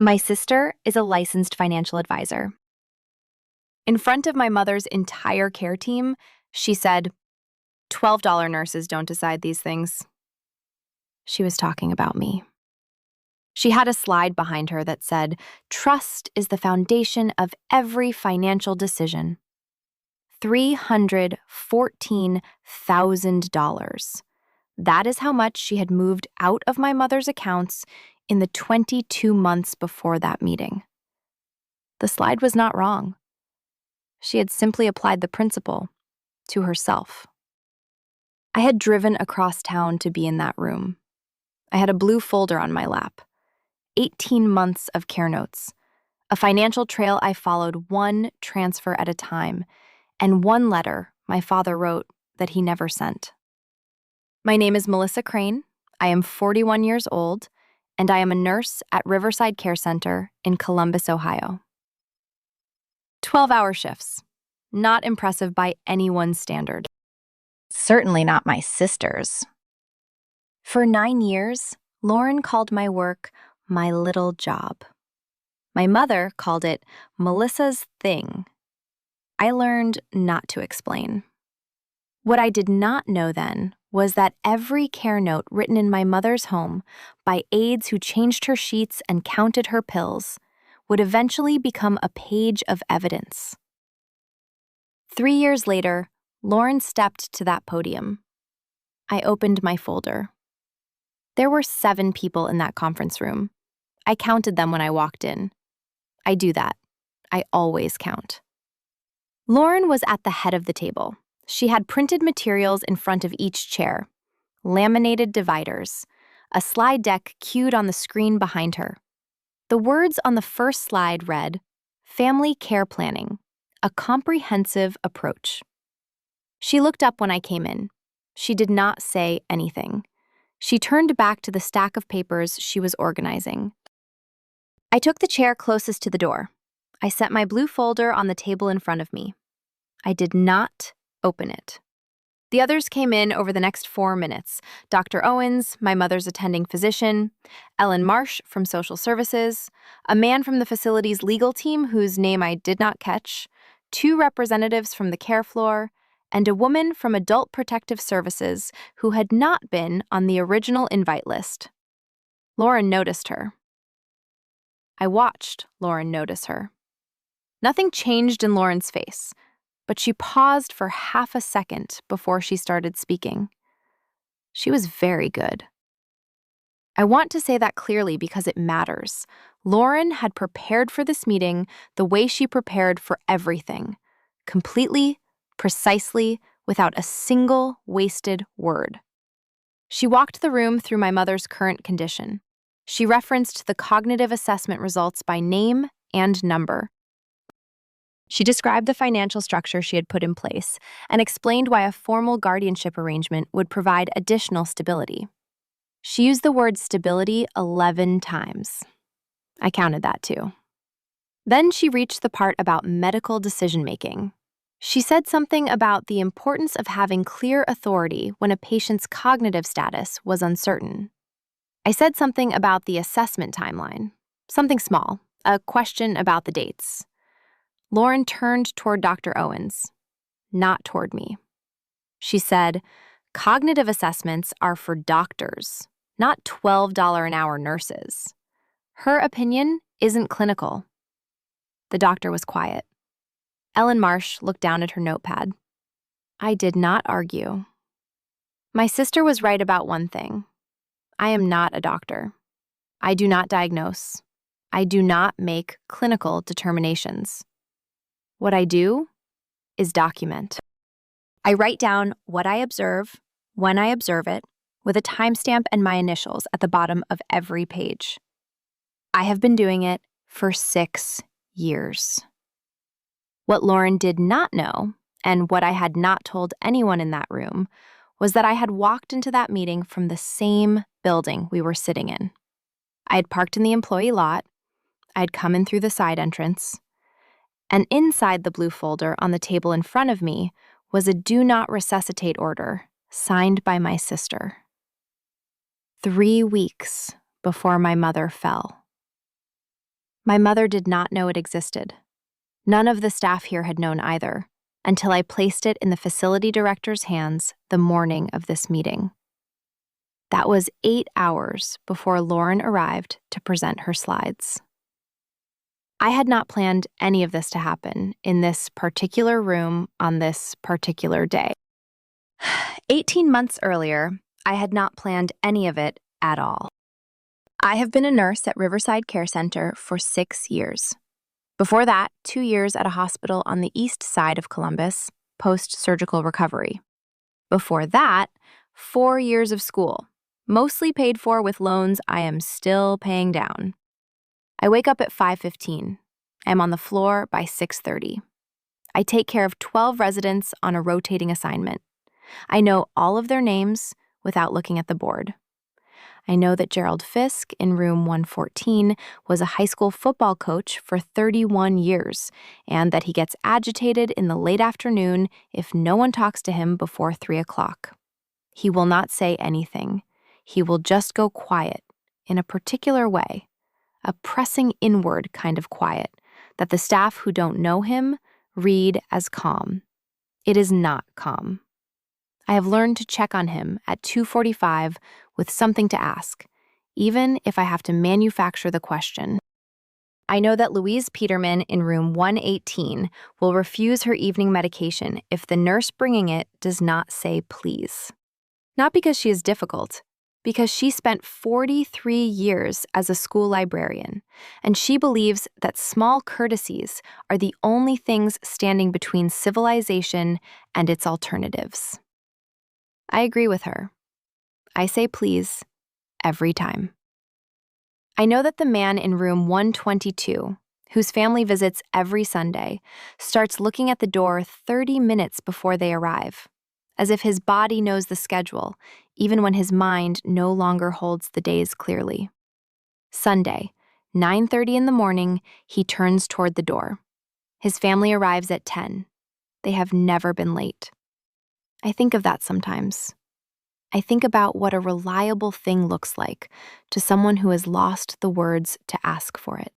My sister is a licensed financial advisor. In front of my mother's entire care team, she said, $12 nurses don't decide these things. She was talking about me. She had a slide behind her that said, "Trust is the foundation of every financial decision." $314,000. That is how much she had moved out of my mother's accounts in the 22 months before that meeting. The slide was not wrong. She had simply applied the principle to herself. I had driven across town to be in that room. I had a blue folder on my lap, 18 months of care notes, a financial trail I followed one transfer at a time, and one letter my father wrote that he never sent. My name is Melissa Crane. I am 41 years old, and I am a nurse at Riverside Care Center in Columbus, Ohio. 12-hour shifts. Not impressive by anyone's standard. Certainly not my sister's. For 9 years, Lauren called my work my little job. My mother called it Melissa's thing. I learned not to explain. What I did not know then was that every care note written in my mother's home by aides who changed her sheets and counted her pills would eventually become a page of evidence. 3 years later, Lauren stepped to that podium. I opened my folder. There were 7 people in that conference room. I counted them when I walked in. I do that. I always count. Lauren was at the head of the table. She had printed materials in front of each chair, laminated dividers, a slide deck cued on the screen behind her. The words on the first slide read, "Family Care Planning, a Comprehensive Approach." She looked up when I came in. She did not say anything. She turned back to the stack of papers she was organizing. I took the chair closest to the door. I set my blue folder on the table in front of me. I did not open it. The others came in over the next 4 minutes. Dr. Owens, my mother's attending physician, Ellen Marsh from social services, a man from the facility's legal team whose name I did not catch, 2 representatives from the care floor, and a woman from Adult Protective Services who had not been on the original invite list. Lauren noticed her. I watched Lauren notice her. Nothing changed in Lauren's face, but she paused for half a second before she started speaking. She was very good. I want to say that clearly because it matters. Lauren had prepared for this meeting the way she prepared for everything, completely, precisely, without a single wasted word. She walked the room through my mother's current condition. She referenced the cognitive assessment results by name and number. She described the financial structure she had put in place and explained why a formal guardianship arrangement would provide additional stability. She used the word stability 11 times. I counted that too. Then she reached the part about medical decision-making. She said something about the importance of having clear authority when a patient's cognitive status was uncertain. I said something about the assessment timeline, something small, a question about the dates. Lauren turned toward Dr. Owens, not toward me. She said, "Cognitive assessments are for doctors, not $12 an hour nurses. Her opinion isn't clinical." The doctor was quiet. Ellen Marsh looked down at her notepad. I did not argue. My sister was right about one thing. I am not a doctor. I do not diagnose. I do not make clinical determinations. What I do is document. I write down what I observe, when I observe it, with a timestamp and my initials at the bottom of every page. I have been doing it for 6 years. What Lauren did not know, and what I had not told anyone in that room, was that I had walked into that meeting from the same building we were sitting in. I had parked in the employee lot. I had come in through the side entrance. And inside the blue folder on the table in front of me was a do not resuscitate order signed by my sister. 3 weeks before my mother fell. My mother did not know it existed. None of the staff here had known either, until I placed it in the facility director's hands the morning of this meeting. That was 8 hours before Lauren arrived to present her slides. I had not planned any of this to happen in this particular room on this particular day. 18 months earlier, I had not planned any of it at all. I have been a nurse at Riverside Care Center for 6 years. Before that, 2 years at a hospital on the east side of Columbus, post-surgical recovery. Before that, 4 years of school, mostly paid for with loans I am still paying down. I wake up at 5:15. I'm on the floor by 6:30. I take care of 12 residents on a rotating assignment. I know all of their names without looking at the board. I know that Gerald Fisk in room 114 was a high school football coach for 31 years, and that he gets agitated in the late afternoon if no one talks to him before 3 o'clock. He will not say anything. He will just go quiet in a particular way, a pressing inward kind of quiet that the staff who don't know him read as calm. It is not calm. I have learned to check on him at 2:45 with something to ask, even if I have to manufacture the question. I know that Louise Peterman in room 118 will refuse her evening medication if the nurse bringing it does not say please. Not because she is difficult, because she spent 43 years as a school librarian, and she believes that small courtesies are the only things standing between civilization and its alternatives. I agree with her. I say please every time. I know that the man in room 122, whose family visits every Sunday, starts looking at the door 30 minutes before they arrive, as if his body knows the schedule, even when his mind no longer holds the days clearly. Sunday, 9:30 in the morning, he turns toward the door. His family arrives at 10. They have never been late. I think of that sometimes. I think about what a reliable thing looks like to someone who has lost the words to ask for it.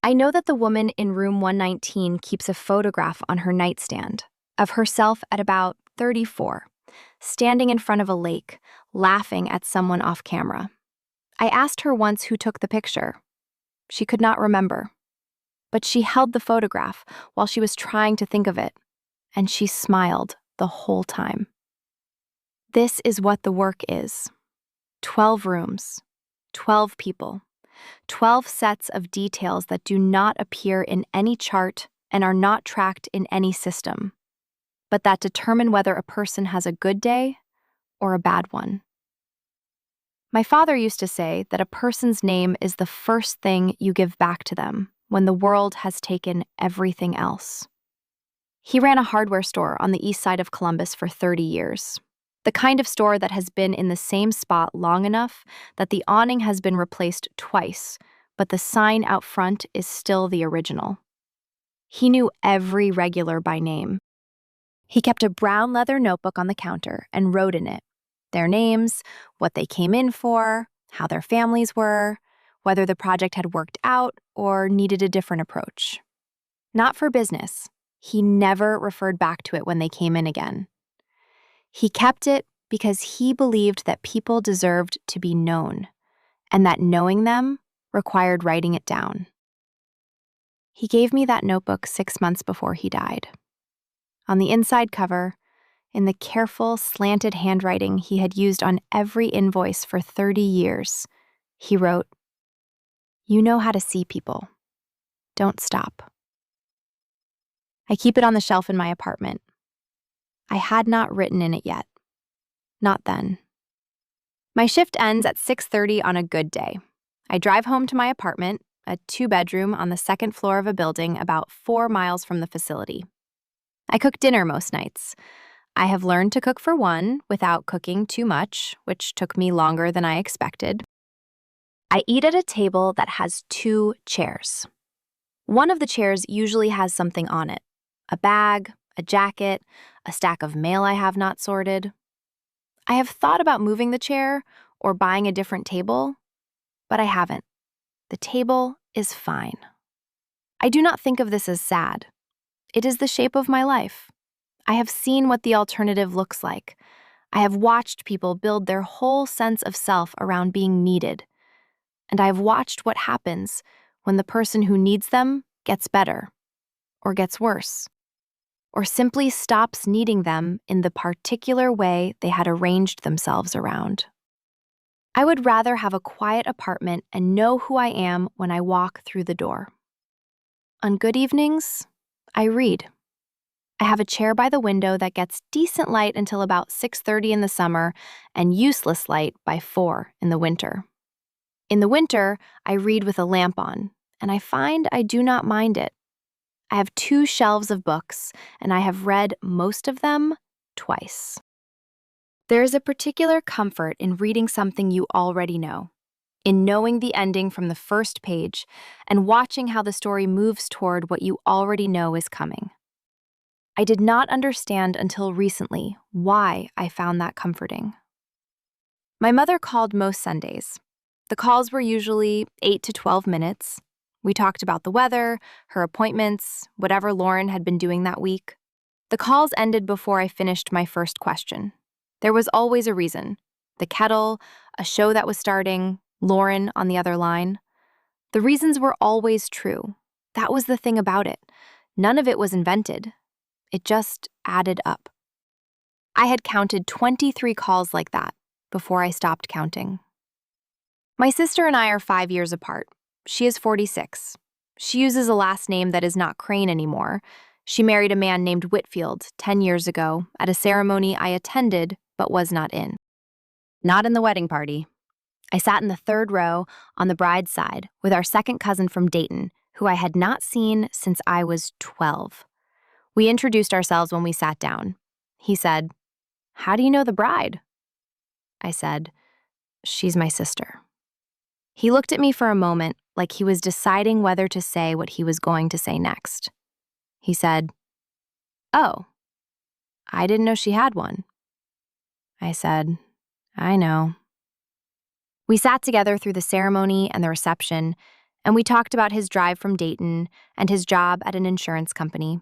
I know that the woman in room 119 keeps a photograph on her nightstand of herself at about 34, standing in front of a lake, laughing at someone off camera. I asked her once who took the picture. She could not remember, but she held the photograph while she was trying to think of it, and she smiled the whole time. This is what the work is. 12 rooms, 12 people, 12 sets of details that do not appear in any chart and are not tracked in any system, but that determine whether a person has a good day or a bad one. My father used to say that a person's name is the first thing you give back to them when the world has taken everything else. He ran a hardware store on the east side of Columbus for 30 years. The kind of store that has been in the same spot long enough that the awning has been replaced twice, but the sign out front is still the original. He knew every regular by name. He kept a brown leather notebook on the counter and wrote in it their names, what they came in for, how their families were, whether the project had worked out or needed a different approach. Not for business. He never referred back to it when they came in again. He kept it because he believed that people deserved to be known, and that knowing them required writing it down. He gave me that notebook 6 months before he died. On the inside cover, in the careful, slanted handwriting he had used on every invoice for 30 years, he wrote, "You know how to see people. Don't stop." I keep it on the shelf in my apartment. I had not written in it yet. Not then. My shift ends at 6:30 on a good day. I drive home to my apartment, a 2-bedroom on the second floor of a building about 4 miles from the facility. I cook dinner most nights. I have learned to cook for one without cooking too much, which took me longer than I expected. I eat at a table that has 2 chairs. One of the chairs usually has something on it: a bag, a jacket, a stack of mail I have not sorted. I have thought about moving the chair or buying a different table, but I haven't. The table is fine. I do not think of this as sad. It is the shape of my life. I have seen what the alternative looks like. I have watched people build their whole sense of self around being needed. And I have watched what happens when the person who needs them gets better, or gets worse, or simply stops needing them in the particular way they had arranged themselves around. I would rather have a quiet apartment and know who I am when I walk through the door. On good evenings, I read. I have a chair by the window that gets decent light until about 6:30 in the summer and useless light by 4 in the winter. In the winter, I read with a lamp on, and I find I do not mind it. I have 2 shelves of books, and I have read most of them twice. There is a particular comfort in reading something you already know, in knowing the ending from the first page and watching how the story moves toward what you already know is coming. I did not understand until recently why I found that comforting. My mother called most Sundays. The calls were usually 8 to 12 minutes. We talked about the weather, her appointments, whatever Lauren had been doing that week. The calls ended before I finished my first question. There was always a reason. The kettle, a show that was starting, Lauren on the other line. The reasons were always true. That was the thing about it. None of it was invented. It just added up. I had counted 23 calls like that before I stopped counting. My sister and I are 5 years apart. She is 46. She uses a last name that is not Crane anymore. She married a man named Whitfield 10 years ago at a ceremony I attended but was not in. Not in the wedding party. I sat in the 3rd row on the bride's side with our second cousin from Dayton, who I had not seen since I was 12. We introduced ourselves when we sat down. He said, "How do you know the bride?" I said, "She's my sister." He looked at me for a moment like he was deciding whether to say what he was going to say next. He said, "Oh, I didn't know she had one." I said, "I know." We sat together through the ceremony and the reception, and we talked about his drive from Dayton and his job at an insurance company.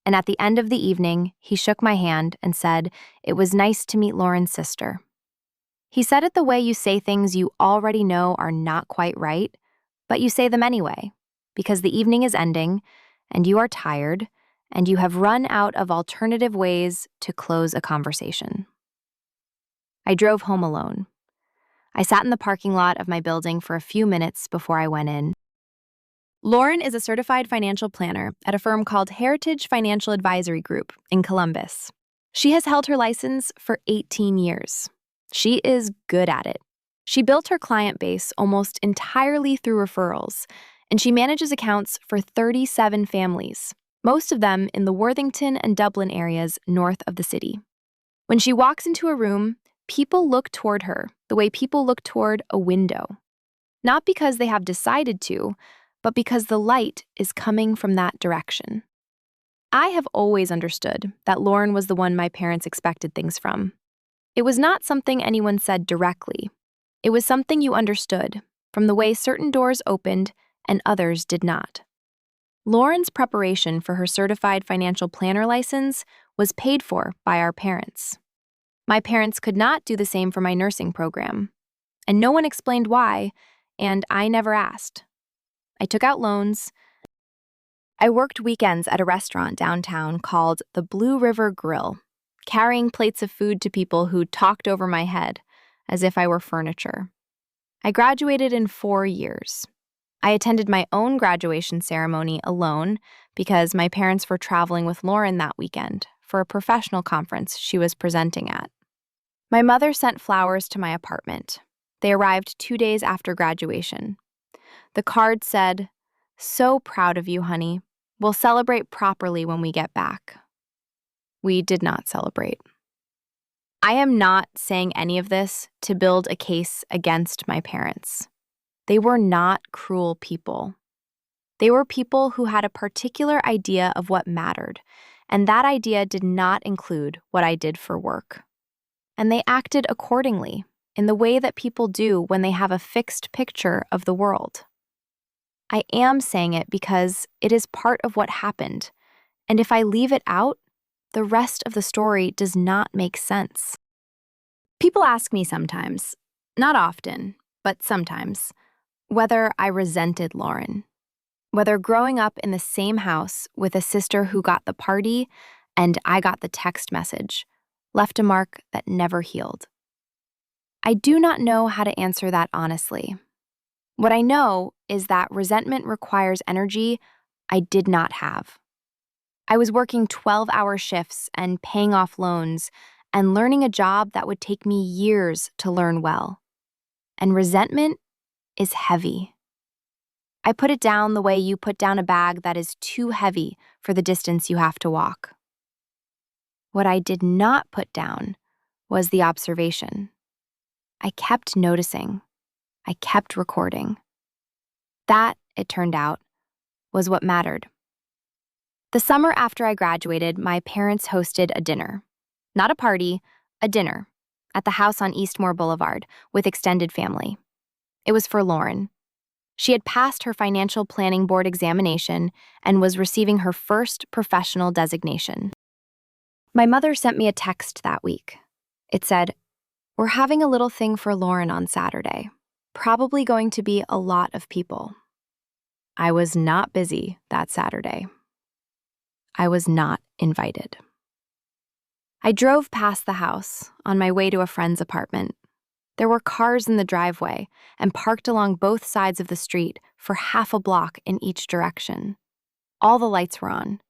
And at the end of the evening, he shook my hand and said it was nice to meet Lauren's sister. He said it the way you say things you already know are not quite right, but you say them anyway, because the evening is ending, and you are tired, and you have run out of alternative ways to close a conversation. I drove home alone. I sat in the parking lot of my building for a few minutes before I went in. Lauren is a certified financial planner at a firm called Heritage Financial Advisory Group in Columbus. She has held her license for 18 years. She is good at it. She built her client base almost entirely through referrals, and she manages accounts for 37 families, most of them in the Worthington and Dublin areas north of the city. When she walks into a room, people look toward her the way people look toward a window. Not because they have decided to, but because the light is coming from that direction. I have always understood that Lauren was the one my parents expected things from. It was not something anyone said directly. It was something you understood from the way certain doors opened and others did not. Lauren's preparation for her certified financial planner license was paid for by our parents. My parents could not do the same for my nursing program, and no one explained why, and I never asked. I took out loans. I worked weekends at a restaurant downtown called the Blue River Grill, carrying plates of food to people who talked over my head as if I were furniture. I graduated in 4 years. I attended my own graduation ceremony alone because my parents were traveling with Lauren that weekend for a professional conference she was presenting at. My mother sent flowers to my apartment. They arrived 2 days after graduation. The card said, "So proud of you, honey. We'll celebrate properly when we get back." We did not celebrate. I am not saying any of this to build a case against my parents. They were not cruel people. They were people who had a particular idea of what mattered, and that idea did not include what I did for work. And they acted accordingly, in the way that people do when they have a fixed picture of the world. I am saying it because it is part of what happened, and if I leave it out, the rest of the story does not make sense. People ask me sometimes, not often, but sometimes, whether I resented Lauren, whether growing up in the same house with a sister who got the party and I got the text message left a mark that never healed. I do not know how to answer that honestly. What I know is that resentment requires energy I did not have. I was working 12-hour shifts and paying off loans and learning a job that would take me years to learn well. And resentment is heavy. I put it down the way you put down a bag that is too heavy for the distance you have to walk. What I did not put down was the observation. I kept noticing. I kept recording. That, it turned out, was what mattered. The summer after I graduated, my parents hosted a dinner. Not a party, a dinner, at the house on Eastmore Boulevard with extended family. It was for Lauren. She had passed her financial planning board examination and was receiving her first professional designation. My mother sent me a text that week. It said, "We're having a little thing for Lauren on Saturday. Probably going to be a lot of people." I was not busy that Saturday. I was not invited. I drove past the house on my way to a friend's apartment. There were cars in the driveway and parked along both sides of the street for half a block in each direction. All the lights were on.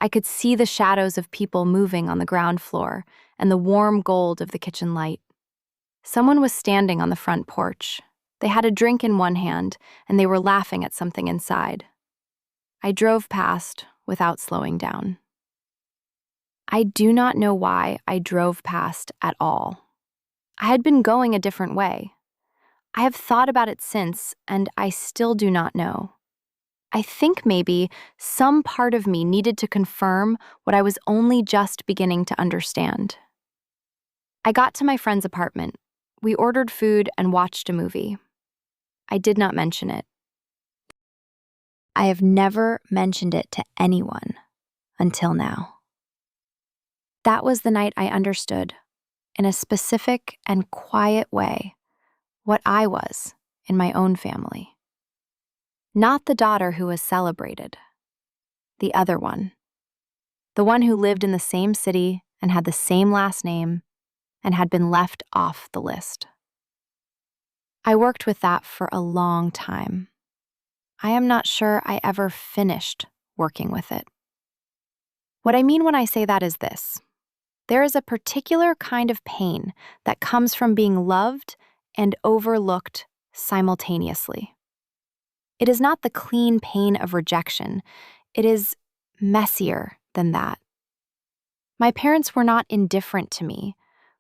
I could see the shadows of people moving on the ground floor and the warm gold of the kitchen light. Someone was standing on the front porch. They had a drink in one hand and they were laughing at something inside. I drove past without slowing down. I do not know why I drove past at all. I had been going a different way. I have thought about it since, and I still do not know. I think maybe some part of me needed to confirm what I was only just beginning to understand. I got to my friend's apartment. We ordered food and watched a movie. I did not mention it. I have never mentioned it to anyone until now. That was the night I understood, in a specific and quiet way, what I was in my own family. Not the daughter who was celebrated. The other one. The one who lived in the same city and had the same last name and had been left off the list. I worked with that for a long time. I am not sure I ever finished working with it. What I mean when I say that is this. There is a particular kind of pain that comes from being loved and overlooked simultaneously. It is not the clean pain of rejection. It is messier than that. My parents were not indifferent to me.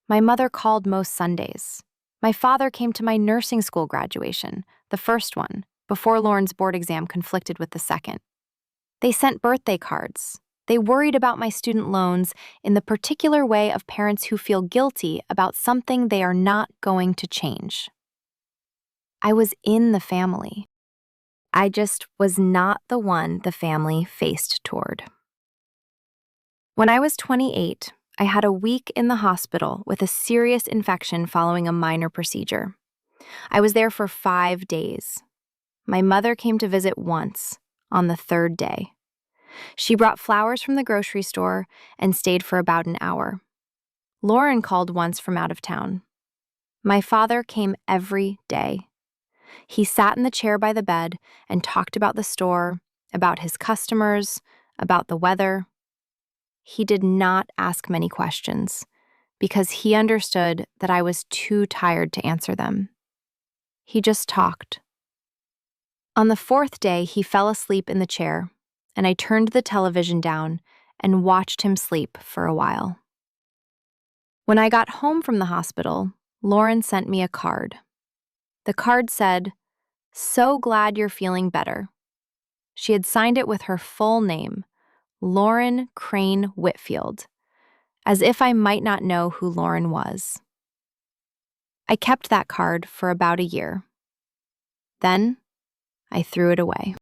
My mother called most Sundays. My father came to my nursing school graduation, the first one, before Lauren's board exam conflicted with the second. They sent birthday cards. They worried about my student loans in the particular way of parents who feel guilty about something they are not going to change. I was in the family. I just was not the one the family faced toward. When I was 28, I had a week in the hospital with a serious infection following a minor procedure. I was there for 5 days. My mother came to visit once, on the third day. She brought flowers from the grocery store and stayed for about an hour. Lauren called once from out of town. My father came every day. He sat in the chair by the bed and talked about the store, about his customers, about the weather. He did not ask many questions because he understood that I was too tired to answer them. He just talked. On the 4th day, he fell asleep in the chair, and I turned the television down and watched him sleep for a while. When I got home from the hospital, Lauren sent me a card. The card said, "So glad you're feeling better." She had signed it with her full name, Lauren Crane Whitfield, as if I might not know who Lauren was. I kept that card for about a year. Then I threw it away.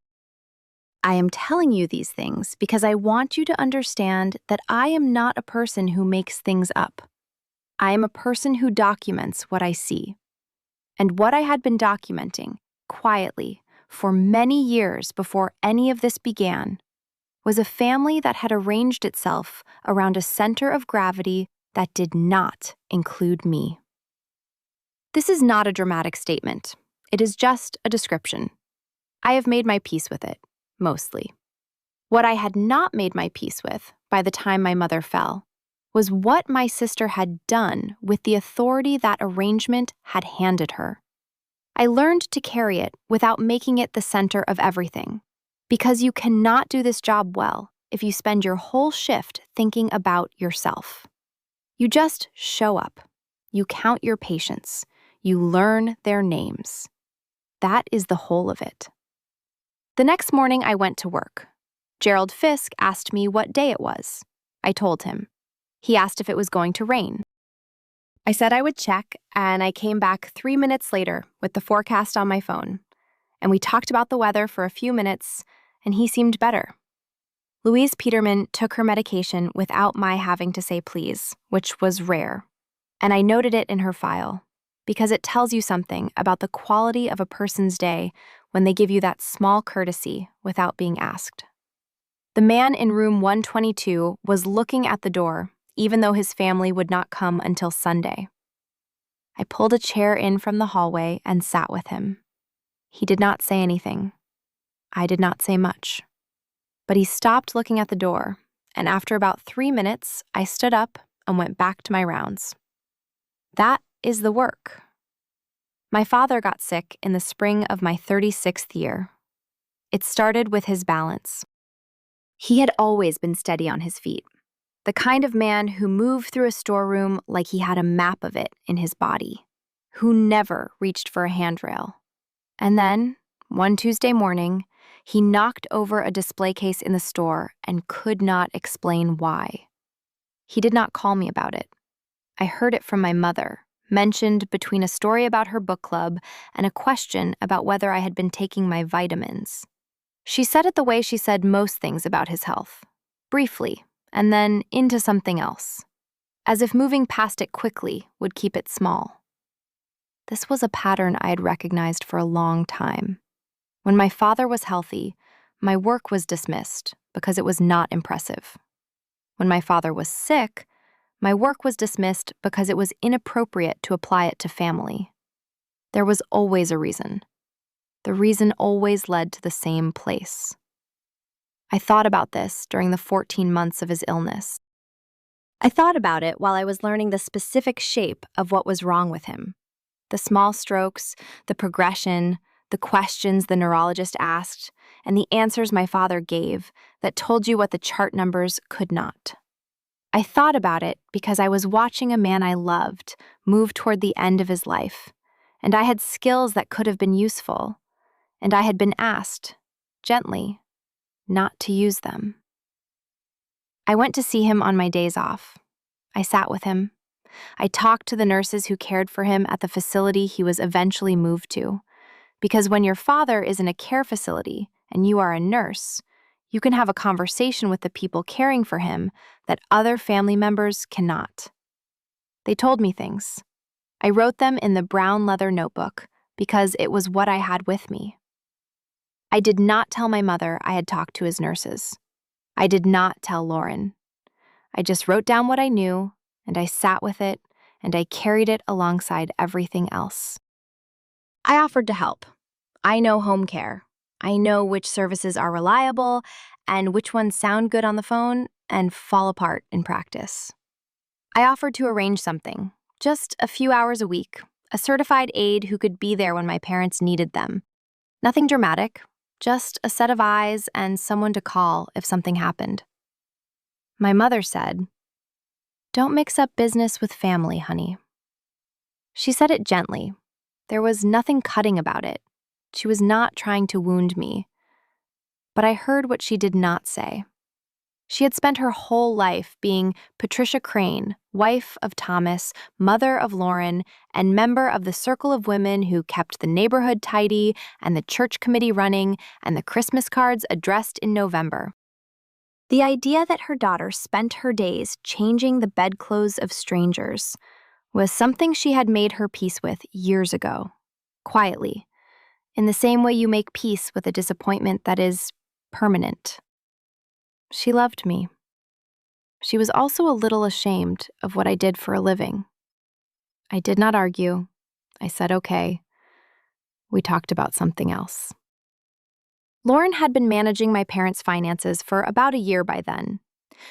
I am telling you these things because I want you to understand that I am not a person who makes things up. I am a person who documents what I see. And what I had been documenting, quietly, for many years before any of this began, was a family that had arranged itself around a center of gravity that did not include me. This is not a dramatic statement. It is just a description. I have made my peace with it, mostly. What I had not made my peace with by the time my mother fell was what my sister had done with the authority that arrangement had handed her. I learned to carry it without making it the center of everything, because you cannot do this job well if you spend your whole shift thinking about yourself. You just show up. You count your patients. You learn their names. That is the whole of it. The next morning, I went to work. Gerald Fisk asked me what day it was. I told him. He asked if it was going to rain. I said I would check, and I came back 3 minutes later with the forecast on my phone. And we talked about the weather for a few minutes, and he seemed better. Louise Peterman took her medication without my having to say please, which was rare. And I noted it in her file, because it tells you something about the quality of a person's day when they give you that small courtesy without being asked. The man in room 122 was looking at the door, even though his family would not come until Sunday. I pulled a chair in from the hallway and sat with him. He did not say anything. I did not say much. But he stopped looking at the door, and after about 3 minutes, I stood up and went back to my rounds. That is the work. My father got sick in the spring of my 36th year. It started with his balance. He had always been steady on his feet, the kind of man who moved through a storeroom like he had a map of it in his body, who never reached for a handrail. And then, one Tuesday morning, he knocked over a display case in the store and could not explain why. He did not call me about it. I heard it from my mother, mentioned between a story about her book club and a question about whether I had been taking my vitamins. She said it the way she said most things about his health, briefly, and then into something else, as if moving past it quickly would keep it small. This was a pattern I had recognized for a long time. When my father was healthy, my work was dismissed because it was not impressive. When my father was sick, my work was dismissed because it was inappropriate to apply it to family. There was always a reason. The reason always led to the same place. I thought about this during the 14 months of his illness. I thought about it while I was learning the specific shape of what was wrong with him. The small strokes, the progression, the questions the neurologist asked, and the answers my father gave that told you what the chart numbers could not. I thought about it because I was watching a man I loved move toward the end of his life, and I had skills that could have been useful, and I had been asked, gently, not to use them. I went to see him on my days off. I sat with him. I talked to the nurses who cared for him at the facility he was eventually moved to, because when your father is in a care facility and you are a nurse, you can have a conversation with the people caring for him that other family members cannot. They told me things. I wrote them in the brown leather notebook because it was what I had with me. I did not tell my mother I had talked to his nurses. I did not tell Lauren. I just wrote down what I knew, and I sat with it, and I carried it alongside everything else. I offered to help. I know home care. I know which services are reliable and which ones sound good on the phone and fall apart in practice. I offered to arrange something, just a few hours a week, a certified aide who could be there when my parents needed them. Nothing dramatic, just a set of eyes and someone to call if something happened. My mother said, "Don't mix up business with family, honey." She said it gently. There was nothing cutting about it. She was not trying to wound me. But I heard what she did not say. She had spent her whole life being Patricia Crane, wife of Thomas, mother of Lauren, and member of the circle of women who kept the neighborhood tidy and the church committee running and the Christmas cards addressed in November. The idea that her daughter spent her days changing the bedclothes of strangers was something she had made her peace with years ago, quietly, in the same way you make peace with a disappointment that is permanent. She loved me. She was also a little ashamed of what I did for a living. I did not argue. I said okay. We talked about something else. Lauren had been managing my parents' finances for about a year by then.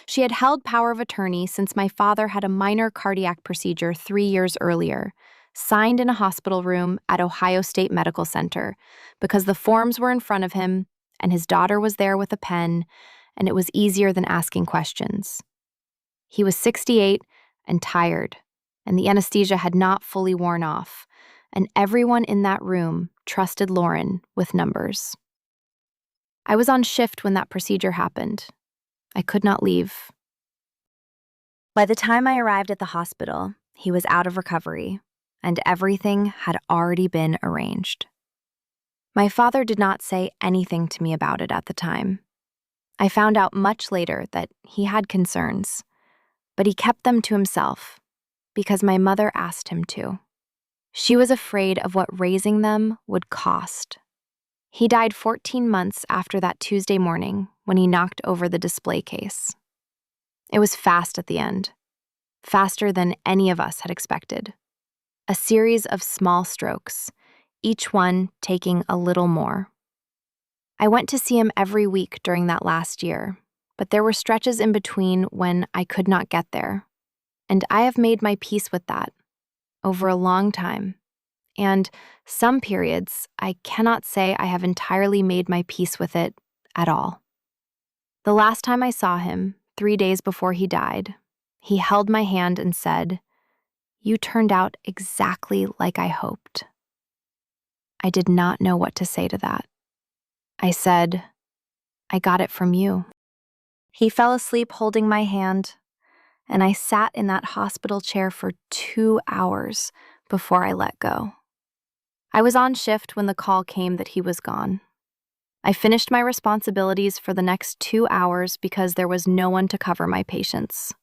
She had held power of attorney since my father had a minor cardiac procedure 3 years earlier, signed in a hospital room at Ohio State Medical Center, because the forms were in front of him and his daughter was there with a pen, and it was easier than asking questions. He was 68 and tired, and the anesthesia had not fully worn off, and everyone in that room trusted Lauren with numbers. I was on shift when that procedure happened. I could not leave. By the time I arrived at the hospital, he was out of recovery, and everything had already been arranged. My father did not say anything to me about it at the time. I found out much later that he had concerns, but he kept them to himself because my mother asked him to. She was afraid of what raising them would cost. He died 14 months after that Tuesday morning when he knocked over the display case. It was fast at the end, faster than any of us had expected. A series of small strokes, each one taking a little more. I went to see him every week during that last year, but there were stretches in between when I could not get there. And I have made my peace with that over a long time. And some periods, I cannot say I have entirely made my peace with it at all. The last time I saw him, 3 days before he died, he held my hand and said, "You turned out exactly like I hoped." I did not know what to say to that. I said, "I got it from you." He fell asleep holding my hand, and I sat in that hospital chair for 2 hours before I let go. I was on shift when the call came that he was gone. I finished my responsibilities for the next 2 hours because there was no one to cover my patients.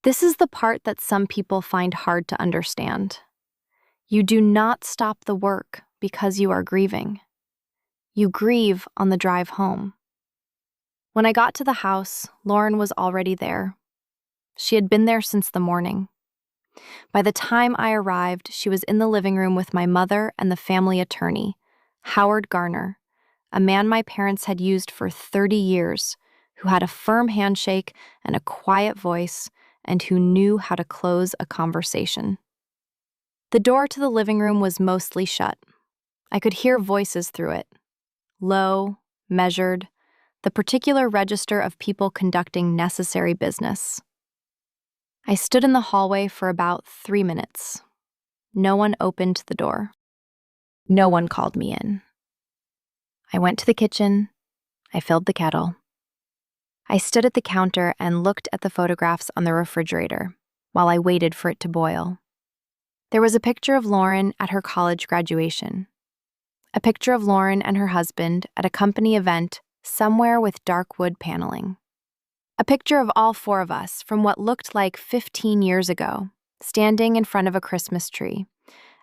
This is the part that some people find hard to understand. You do not stop the work because you are grieving. You grieve on the drive home. When I got to the house, Lauren was already there. She had been there since the morning. By the time I arrived, she was in the living room with my mother and the family attorney, Howard Garner, a man my parents had used for 30 years, who had a firm handshake and a quiet voice, and who knew how to close a conversation. The door to the living room was mostly shut. I could hear voices through it, low, measured, the particular register of people conducting necessary business. I stood in the hallway for about 3 minutes. No one opened the door. No one called me in. I went to the kitchen. I filled the kettle. I stood at the counter and looked at the photographs on the refrigerator while I waited for it to boil. There was a picture of Lauren at her college graduation, a picture of Lauren and her husband at a company event somewhere with dark wood paneling. A picture of all 4 of us from what looked like 15 years ago, standing in front of a Christmas tree,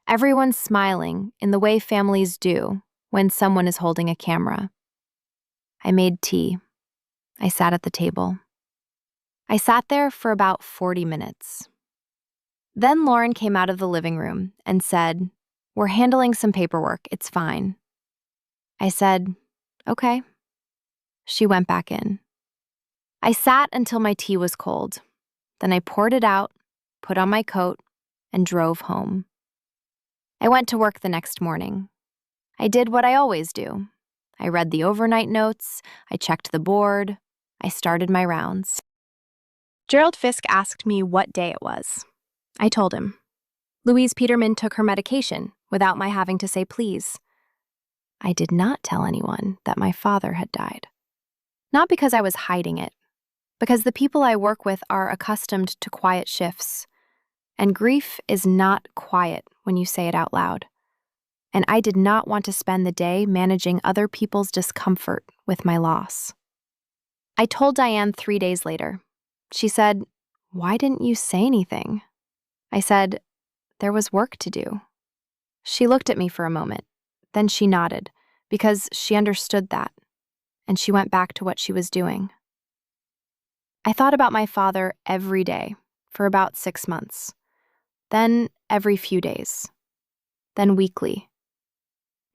everyone smiling in the way families do when someone is holding a camera. I made tea. I sat at the table. I sat there for about 40 minutes. Then Lauren came out of the living room and said, "We're handling some paperwork, it's fine." I said, "Okay." She went back in. I sat until my tea was cold. Then I poured it out, put on my coat, and drove home. I went to work the next morning. I did what I always do. I read the overnight notes, I checked the board, I started my rounds. Gerald Fisk asked me what day it was. I told him. Louise Peterman took her medication without my having to say please. I did not tell anyone that my father had died. Not because I was hiding it, because the people I work with are accustomed to quiet shifts, and grief is not quiet when you say it out loud. And I did not want to spend the day managing other people's discomfort with my loss. I told Diane 3 days later. She said, "Why didn't you say anything?" I said, "There was work to do." She looked at me for a moment. Then she nodded, because she understood that, and she went back to what she was doing. I thought about my father every day for about 6 months, then every few days, then weekly.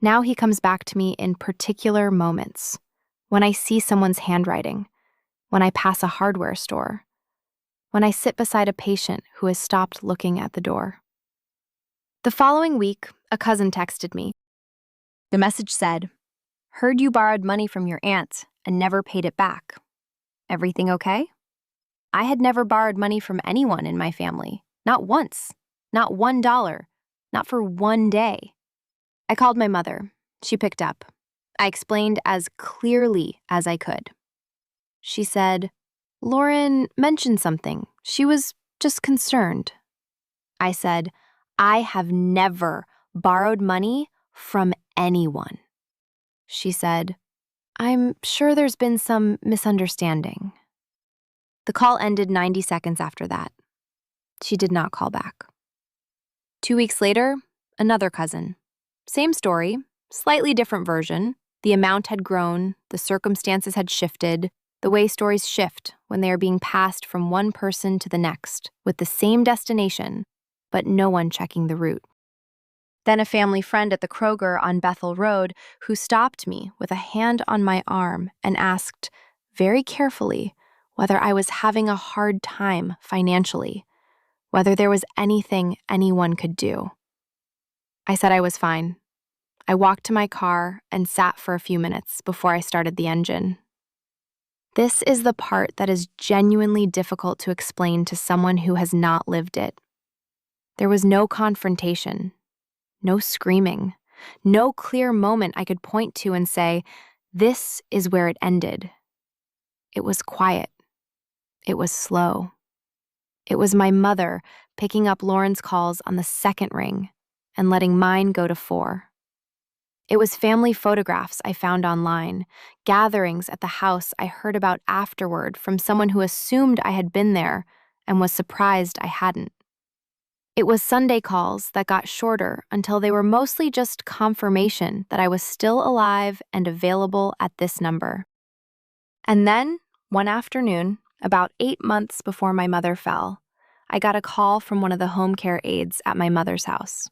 Now he comes back to me in particular moments, when I see someone's handwriting, when I pass a hardware store, when I sit beside a patient who has stopped looking at the door. The following week, a cousin texted me. The message said, "Heard you borrowed money from your aunt and never paid it back. Everything okay?" I had never borrowed money from anyone in my family, not once, not $1, not for one day. I called my mother. She picked up. I explained as clearly as I could. She said, "Lauren mentioned something. She was just concerned." I said, "I have never borrowed money from anyone." She said, "I'm sure there's been some misunderstanding." The call ended 90 seconds after that. She did not call back. 2 weeks later, another cousin. Same story, slightly different version. The amount had grown, the circumstances had shifted, the way stories shift when they are being passed from one person to the next with the same destination, but no one checking the route. Then a family friend at the Kroger on Bethel Road who stopped me with a hand on my arm and asked, very carefully, whether I was having a hard time financially, whether there was anything anyone could do. I said I was fine. I walked to my car and sat for a few minutes before I started the engine. This is the part that is genuinely difficult to explain to someone who has not lived it. There was no confrontation, no screaming, no clear moment I could point to and say, "This is where it ended." It was quiet. It was slow. It was my mother picking up Lauren's calls on the second ring and letting mine go to 4. It was family photographs I found online, gatherings at the house I heard about afterward from someone who assumed I had been there and was surprised I hadn't. It was Sunday calls that got shorter until they were mostly just confirmation that I was still alive and available at this number. And then, one afternoon, about 8 months before my mother fell, I got a call from one of the home care aides at my mother's house.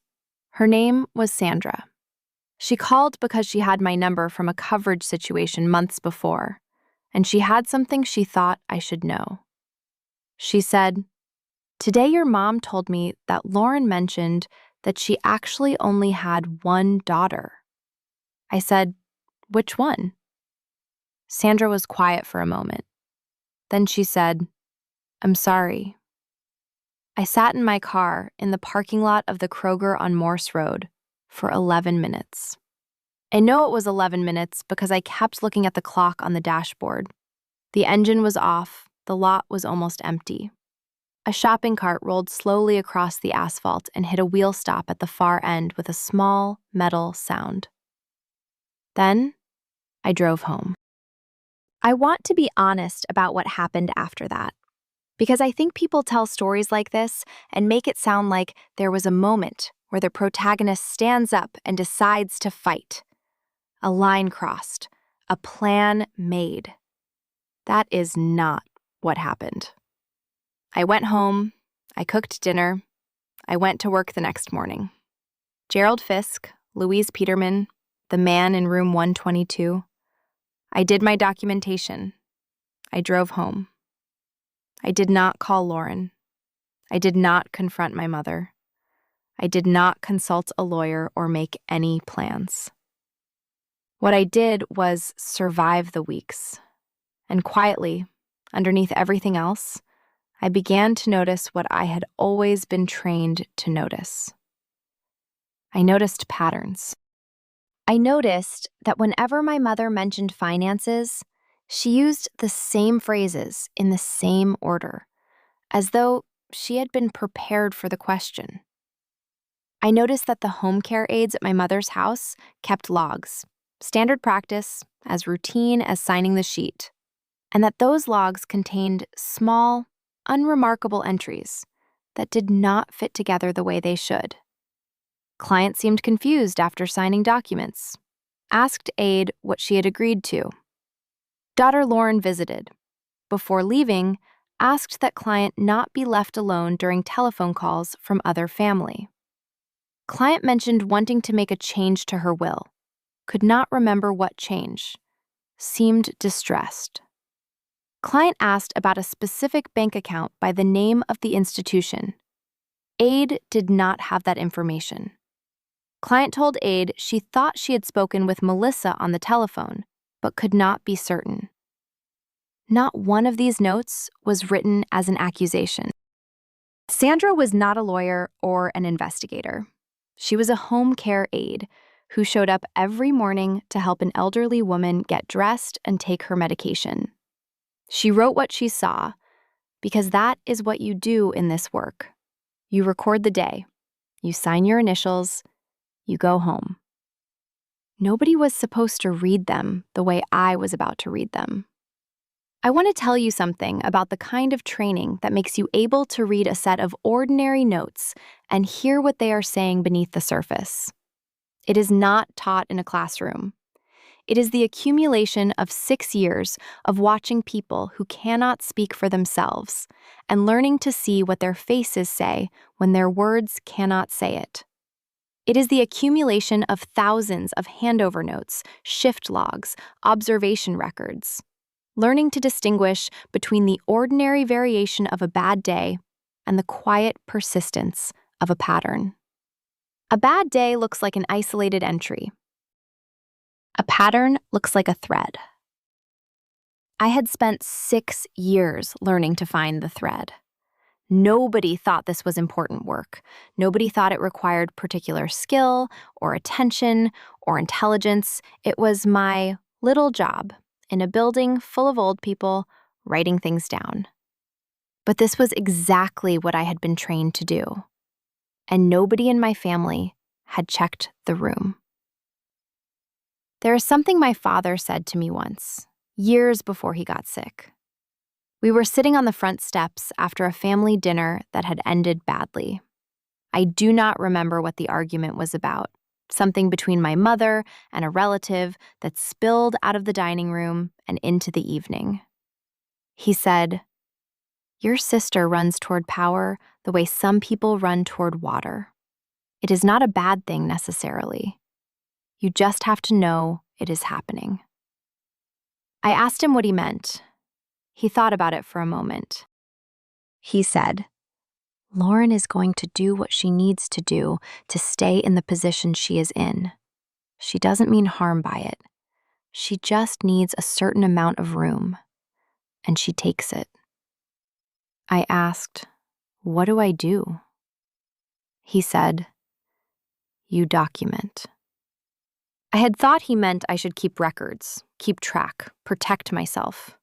Her name was Sandra. She called because she had my number from a coverage situation months before, and she had something she thought I should know. She said, "Today your mom told me that Lauren mentioned that she actually only had one daughter." I said, "Which one?" Sandra was quiet for a moment. Then she said, "I'm sorry." I sat in my car in the parking lot of the Kroger on Morse Road for 11 minutes. I know it was 11 minutes because I kept looking at the clock on the dashboard. The engine was off, the lot was almost empty. A shopping cart rolled slowly across the asphalt and hit a wheel stop at the far end with a small metal sound. Then, I drove home. I want to be honest about what happened after that, because I think people tell stories like this and make it sound like there was a moment where the protagonist stands up and decides to fight. A line crossed, a plan made. That is not what happened. I went home, I cooked dinner, I went to work the next morning. Gerald Fisk, Louise Peterman, the man in room 122. I did my documentation. I drove home. I did not call Lauren. I did not confront my mother. I did not consult a lawyer or make any plans. What I did was survive the weeks. And quietly, underneath everything else, I began to notice what I had always been trained to notice. I noticed patterns. I noticed that whenever my mother mentioned finances, She used the same phrases in the same order, as though she had been prepared for the question. I noticed that the home care aides at my mother's house kept logs, standard practice, as routine as signing the sheet, and that those logs contained small, unremarkable entries that did not fit together the way they should. Client seemed confused after signing documents, asked aide what she had agreed to. Daughter Lauren visited. Before leaving, asked that client not be left alone during telephone calls from other family. Client mentioned wanting to make a change to her will, could not remember what change, seemed distressed. Client asked about a specific bank account by the name of the institution. Aide did not have that information. Client told aide she thought she had spoken with Melissa on the telephone, but could not be certain. Not one of these notes was written as an accusation. Sandra was not a lawyer or an investigator. She was a home care aide who showed up every morning to help an elderly woman get dressed and take her medication. She wrote what she saw, because that is what you do in this work. You record the day, you sign your initials, you go home. Nobody was supposed to read them the way I was about to read them. I want to tell you something about the kind of training that makes you able to read a set of ordinary notes and hear what they are saying beneath the surface. It is not taught in a classroom. It is the accumulation of 6 years of watching people who cannot speak for themselves and learning to see what their faces say when their words cannot say it. It is the accumulation of thousands of handover notes, shift logs, observation records. Learning to distinguish between the ordinary variation of a bad day and the quiet persistence of a pattern. A bad day looks like an isolated entry. A pattern looks like a thread. I had spent 6 years learning to find the thread. Nobody thought this was important work. Nobody thought it required particular skill or attention or intelligence. It was my little job in a building full of old people writing things down. But this was exactly what I had been trained to do. And nobody in my family had checked the room. There is something my father said to me once, years before he got sick. We were sitting on the front steps after a family dinner that had ended badly. I do not remember what the argument was about, something between my mother and a relative that spilled out of the dining room and into the evening. He said, "Your sister runs toward power the way some people run toward water. It is not a bad thing necessarily. You just have to know it is happening." I asked him what he meant. He thought about it for a moment. He said, "Lauren is going to do what she needs to do to stay in the position she is in. She doesn't mean harm by it. She just needs a certain amount of room, and she takes it." I asked, "What do I do?" He said, "You document." I had thought he meant I should keep records, keep track, protect myself.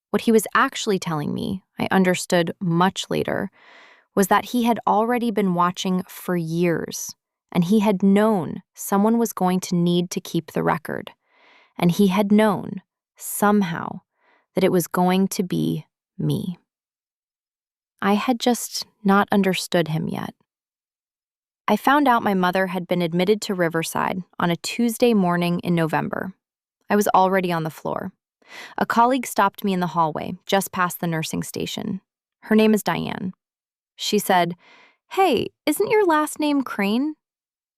What he was actually telling me, I understood much later, was that he had already been watching for years, and he had known someone was going to need to keep the record, and he had known, somehow, that it was going to be me. I had just not understood him yet. I found out my mother had been admitted to Riverside on a Tuesday morning in November. I was already on the floor. A colleague stopped me in the hallway, just past the nursing station. Her name is Diane. She said, "Hey, isn't your last name Crane?"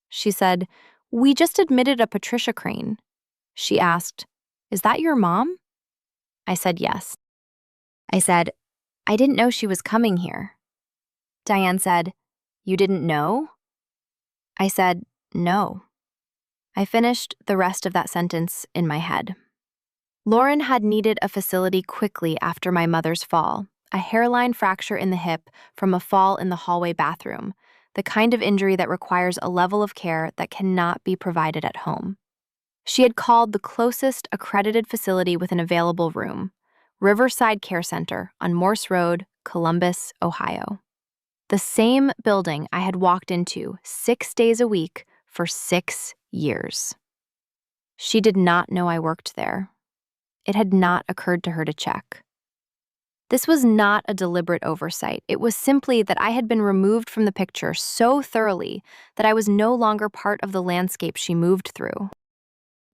She said, "We just admitted a Patricia Crane." She asked, "Is that your mom?" I said, "Yes." I said, "I didn't know she was coming here." Diane said, "You didn't know?" I said, "No." I finished the rest of that sentence in my head. Lauren had needed a facility quickly after my mother's fall, a hairline fracture in the hip from a fall in the hallway bathroom, the kind of injury that requires a level of care that cannot be provided at home. She had called the closest accredited facility with an available room, Riverside Care Center on Morse Road, Columbus, Ohio. The same building I had walked into 6 days a week for 6 years. She did not know I worked there. It had not occurred to her to check. This was not a deliberate oversight. It was simply that I had been removed from the picture so thoroughly that I was no longer part of the landscape she moved through.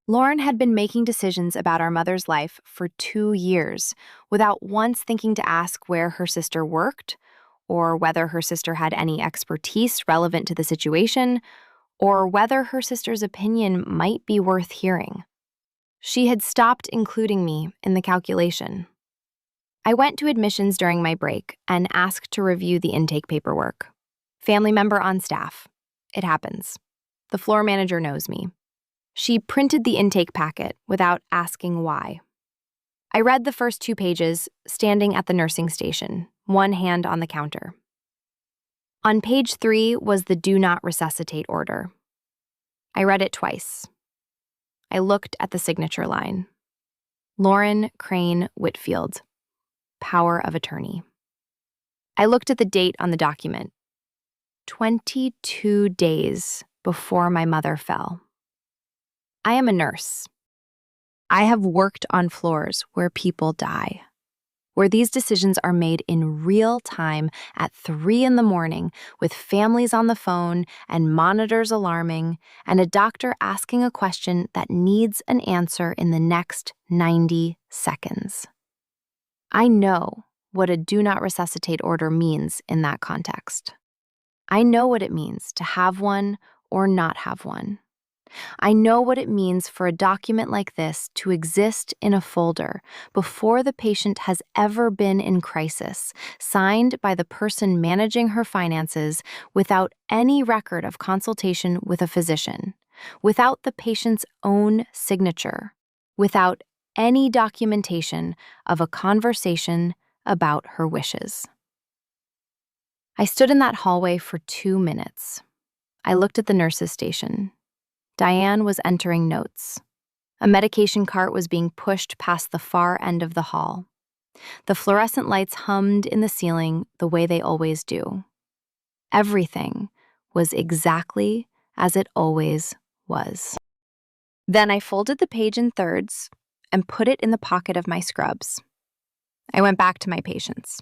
Lauren had been making decisions about our mother's life for 2 years without once thinking to ask where her sister worked, or whether her sister had any expertise relevant to the situation, or whether her sister's opinion might be worth hearing. She had stopped including me in the calculation. I went to admissions during my break and asked to review the intake paperwork. Family member on staff. It happens. The floor manager knows me. She printed the intake packet without asking why. I read the first 2 pages, standing at the nursing station, one hand on the counter. On page 3 was the do not resuscitate order. I read it twice. I looked at the signature line. Lauren Crane Whitfield, power of attorney. I looked at the date on the document. 22 days before my mother fell. I am a nurse. I have worked on floors where people die, where these decisions are made in real time at 3 a.m. with families on the phone and monitors alarming and a doctor asking a question that needs an answer in the next 90 seconds. I know what a do not resuscitate order means in that context. I know what it means to have one or not have one. I know what it means for a document like this to exist in a folder before the patient has ever been in crisis, signed by the person managing her finances without any record of consultation with a physician, without the patient's own signature, without any documentation of a conversation about her wishes. I stood in that hallway for 2 minutes. I looked at the nurse's station. Diane was entering notes. A medication cart was being pushed past the far end of the hall. The fluorescent lights hummed in the ceiling the way they always do. Everything was exactly as it always was. Then I folded the page in thirds and put it in the pocket of my scrubs. I went back to my patients.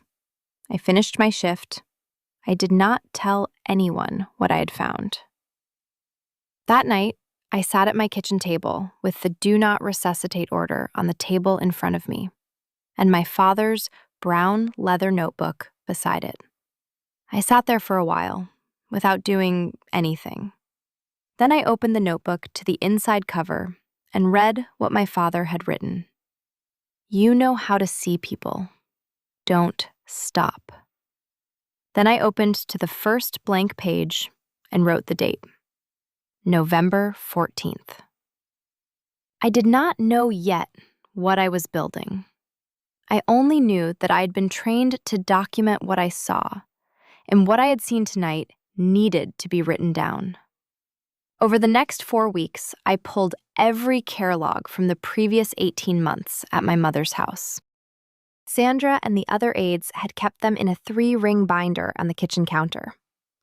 I finished my shift. I did not tell anyone what I had found. That night, I sat at my kitchen table with the do not resuscitate order on the table in front of me and my father's brown leather notebook beside it. I sat there for a while without doing anything. Then I opened the notebook to the inside cover and read what my father had written. You know how to see people. Don't stop. Then I opened to the first blank page and wrote the date. November 14th. I did not know yet what I was building. I only knew that I had been trained to document what I saw, and what I had seen tonight needed to be written down. Over the next 4 weeks, I pulled every care log from the previous 18 months at my mother's house. Sandra and the other aides had kept them in a 3-ring binder on the kitchen counter,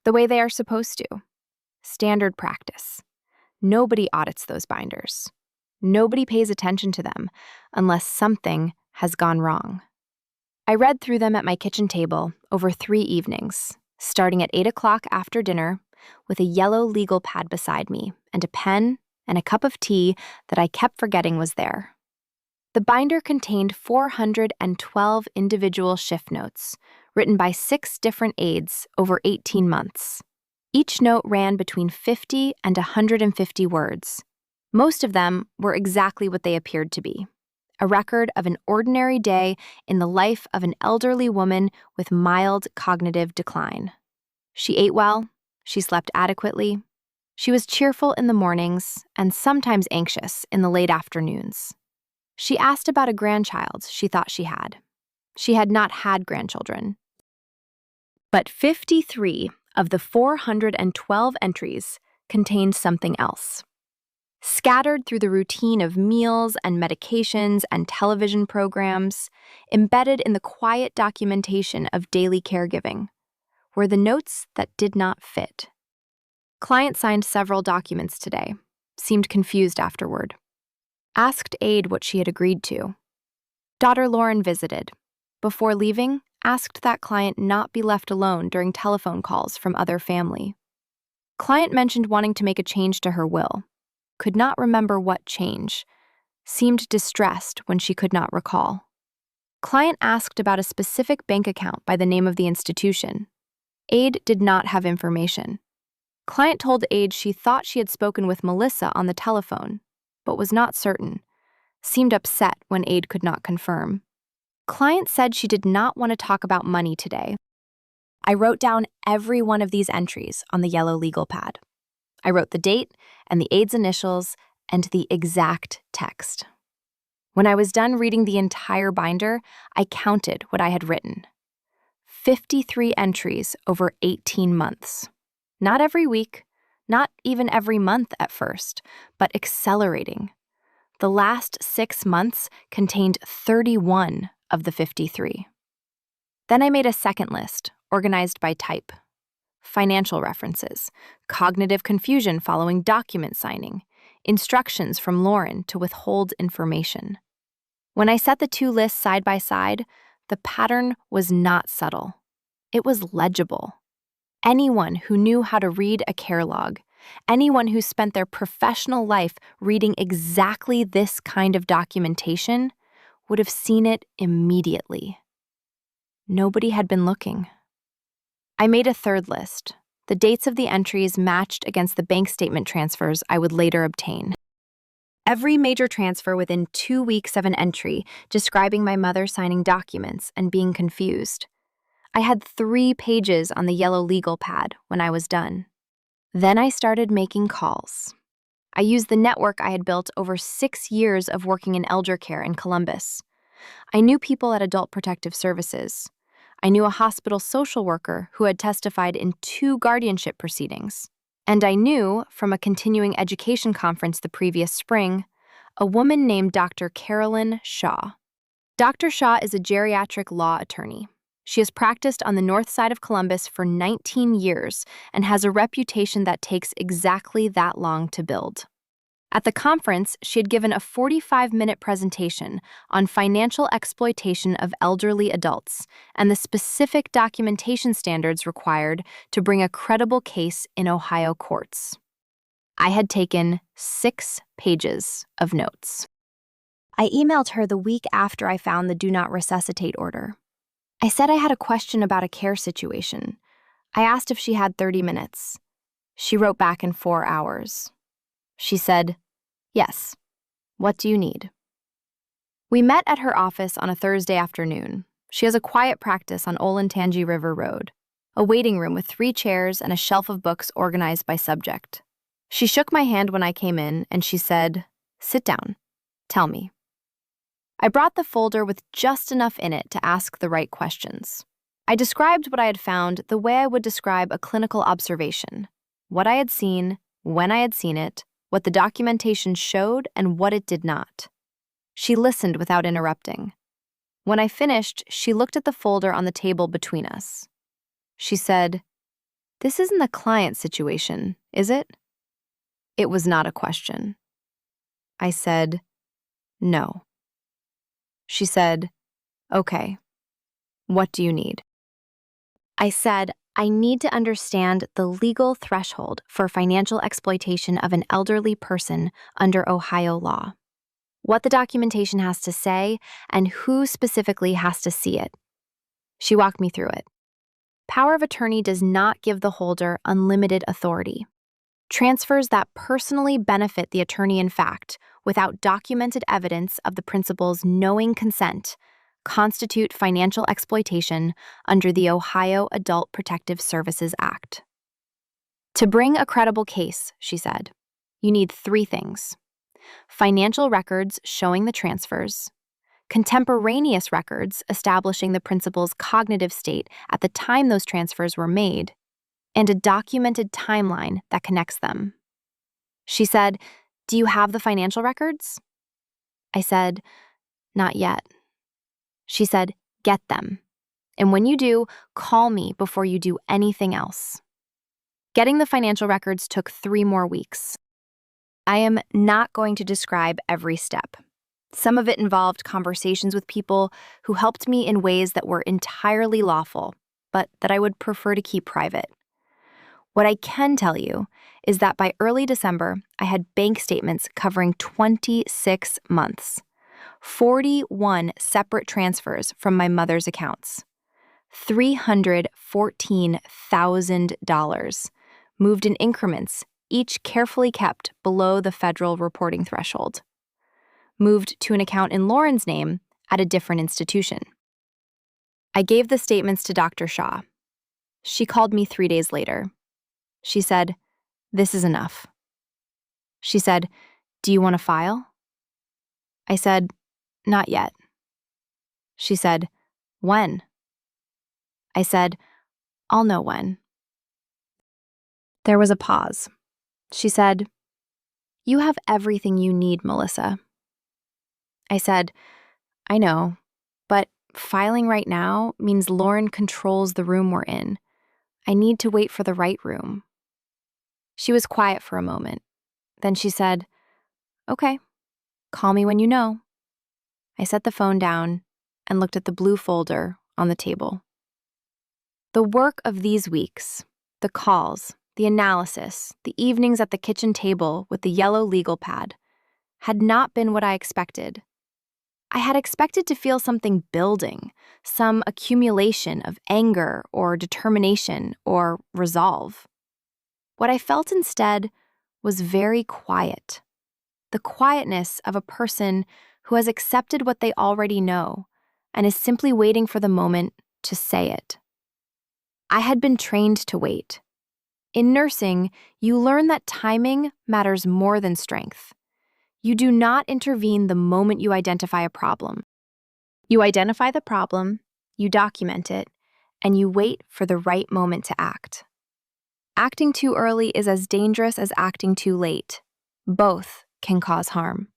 the way they are supposed to. Standard practice. Nobody audits those binders. Nobody pays attention to them unless something has gone wrong. I read through them at my kitchen table over 3 evenings, starting at 8 o'clock after dinner, with a yellow legal pad beside me and a pen and a cup of tea that I kept forgetting was there. The binder contained 412 individual shift notes, written by 6 different aides over 18 months. Each note ran between 50 and 150 words. Most of them were exactly what they appeared to be, a record of an ordinary day in the life of an elderly woman with mild cognitive decline. She ate well, she slept adequately, she was cheerful in the mornings and sometimes anxious in the late afternoons. She asked about a grandchild she thought she had. She had not had grandchildren. But 53 of the 412 entries contained something else. Scattered through the routine of meals and medications and television programs, embedded in the quiet documentation of daily caregiving, were the notes that did not fit. Client signed several documents today, seemed confused afterward. Asked aide what she had agreed to. Daughter Lauren visited. Before leaving, asked that client not be left alone during telephone calls from other family. Client mentioned wanting to make a change to her will. Could not remember what change. Seemed distressed when she could not recall. Client asked about a specific bank account by the name of the institution. Aide did not have information. Client told aide she thought she had spoken with Melissa on the telephone, but was not certain. Seemed upset when aide could not confirm. Client said she did not want to talk about money today. I wrote down every one of these entries on the yellow legal pad. I wrote the date and the aide's initials and the exact text. When I was done reading the entire binder, I counted what I had written. 53 entries over 18 months. Not every week, not even every month at first, but accelerating. The last 6 months contained 31 of the 53. Then I made a second list, organized by type. Financial references, cognitive confusion following document signing, instructions from Lauren to withhold information. When I set the two lists side by side, the pattern was not subtle. It was legible. Anyone who knew how to read a care log, anyone who spent their professional life reading exactly this kind of documentation, would have seen it immediately. Nobody had been looking. I made a third list. The dates of the entries matched against the bank statement transfers I would later obtain. Every major transfer within 2 weeks of an entry describing my mother signing documents and being confused. I had 3 pages on the yellow legal pad when I was done. Then I started making calls. I used the network I had built over 6 years of working in elder care in Columbus. I knew people at Adult Protective Services. I knew a hospital social worker who had testified in 2 guardianship proceedings. And I knew, from a continuing education conference the previous spring, a woman named Dr. Carolyn Shaw. Dr. Shaw is a geriatric law attorney. She has practiced on the north side of Columbus for 19 years and has a reputation that takes exactly that long to build. At the conference, she had given a 45-minute presentation on financial exploitation of elderly adults and the specific documentation standards required to bring a credible case in Ohio courts. I had taken 6 pages of notes. I emailed her the week after I found the Do Not Resuscitate order. I said I had a question about a care situation. I asked if she had 30 minutes. She wrote back in 4 hours. She said, "Yes. What do you need?" We met at her office on a Thursday afternoon. She has a quiet practice on Olentangy River Road, a waiting room with 3 chairs and a shelf of books organized by subject. She shook my hand when I came in and she said, "Sit down. Tell me." I brought the folder with just enough in it to ask the right questions. I described what I had found the way I would describe a clinical observation: what I had seen, when I had seen it, what the documentation showed, and what it did not. She listened without interrupting. When I finished, she looked at the folder on the table between us. She said, "This isn't the client situation, is it?" It was not a question. I said, "No." She said, "Okay. What do you need?" I said, I need to understand the legal threshold for financial exploitation of an elderly person under Ohio law. What the documentation has to say, and who specifically has to see it. She walked me through it. Power of attorney does not give the holder unlimited authority. Transfers that personally benefit the attorney in fact, without documented evidence of the principal's knowing consent, constitute financial exploitation under the Ohio Adult Protective Services Act. To bring a credible case, she said, you need 3 things: financial records showing the transfers, contemporaneous records establishing the principal's cognitive state at the time those transfers were made, and a documented timeline that connects them. She said, "Do you have the financial records?" I said, "Not yet." She said, "Get them. And when you do, call me before you do anything else." Getting the financial records took 3 more weeks. I am not going to describe every step. Some of it involved conversations with people who helped me in ways that were entirely lawful, but that I would prefer to keep private. What I can tell you is that by early December, I had bank statements covering 26 months, 41 separate transfers from my mother's accounts, $314,000 moved in increments, each carefully kept below the federal reporting threshold, moved to an account in Lauren's name at a different institution. I gave the statements to Dr. Shaw. She called me 3 days later. She said, "This is enough." She said, "Do you want to file?" I said, "Not yet." She said, "When?" I said, "I'll know when." There was a pause. She said, "You have everything you need, Melissa." I said, "I know, but filing right now means Lauren controls the room we're in. I need to wait for the right room." She was quiet for a moment. Then she said, "Okay, call me when you know." I set the phone down and looked at the blue folder on the table. The work of these weeks, the calls, the analysis, the evenings at the kitchen table with the yellow legal pad, had not been what I expected. I had expected to feel something building, some accumulation of anger or determination or resolve. What I felt instead was very quiet. The quietness of a person who has accepted what they already know and is simply waiting for the moment to say it. I had been trained to wait. In nursing, you learn that timing matters more than strength. You do not intervene the moment you identify a problem. You identify the problem, you document it, and you wait for the right moment to act. Acting too early is as dangerous as acting too late. Both can cause harm.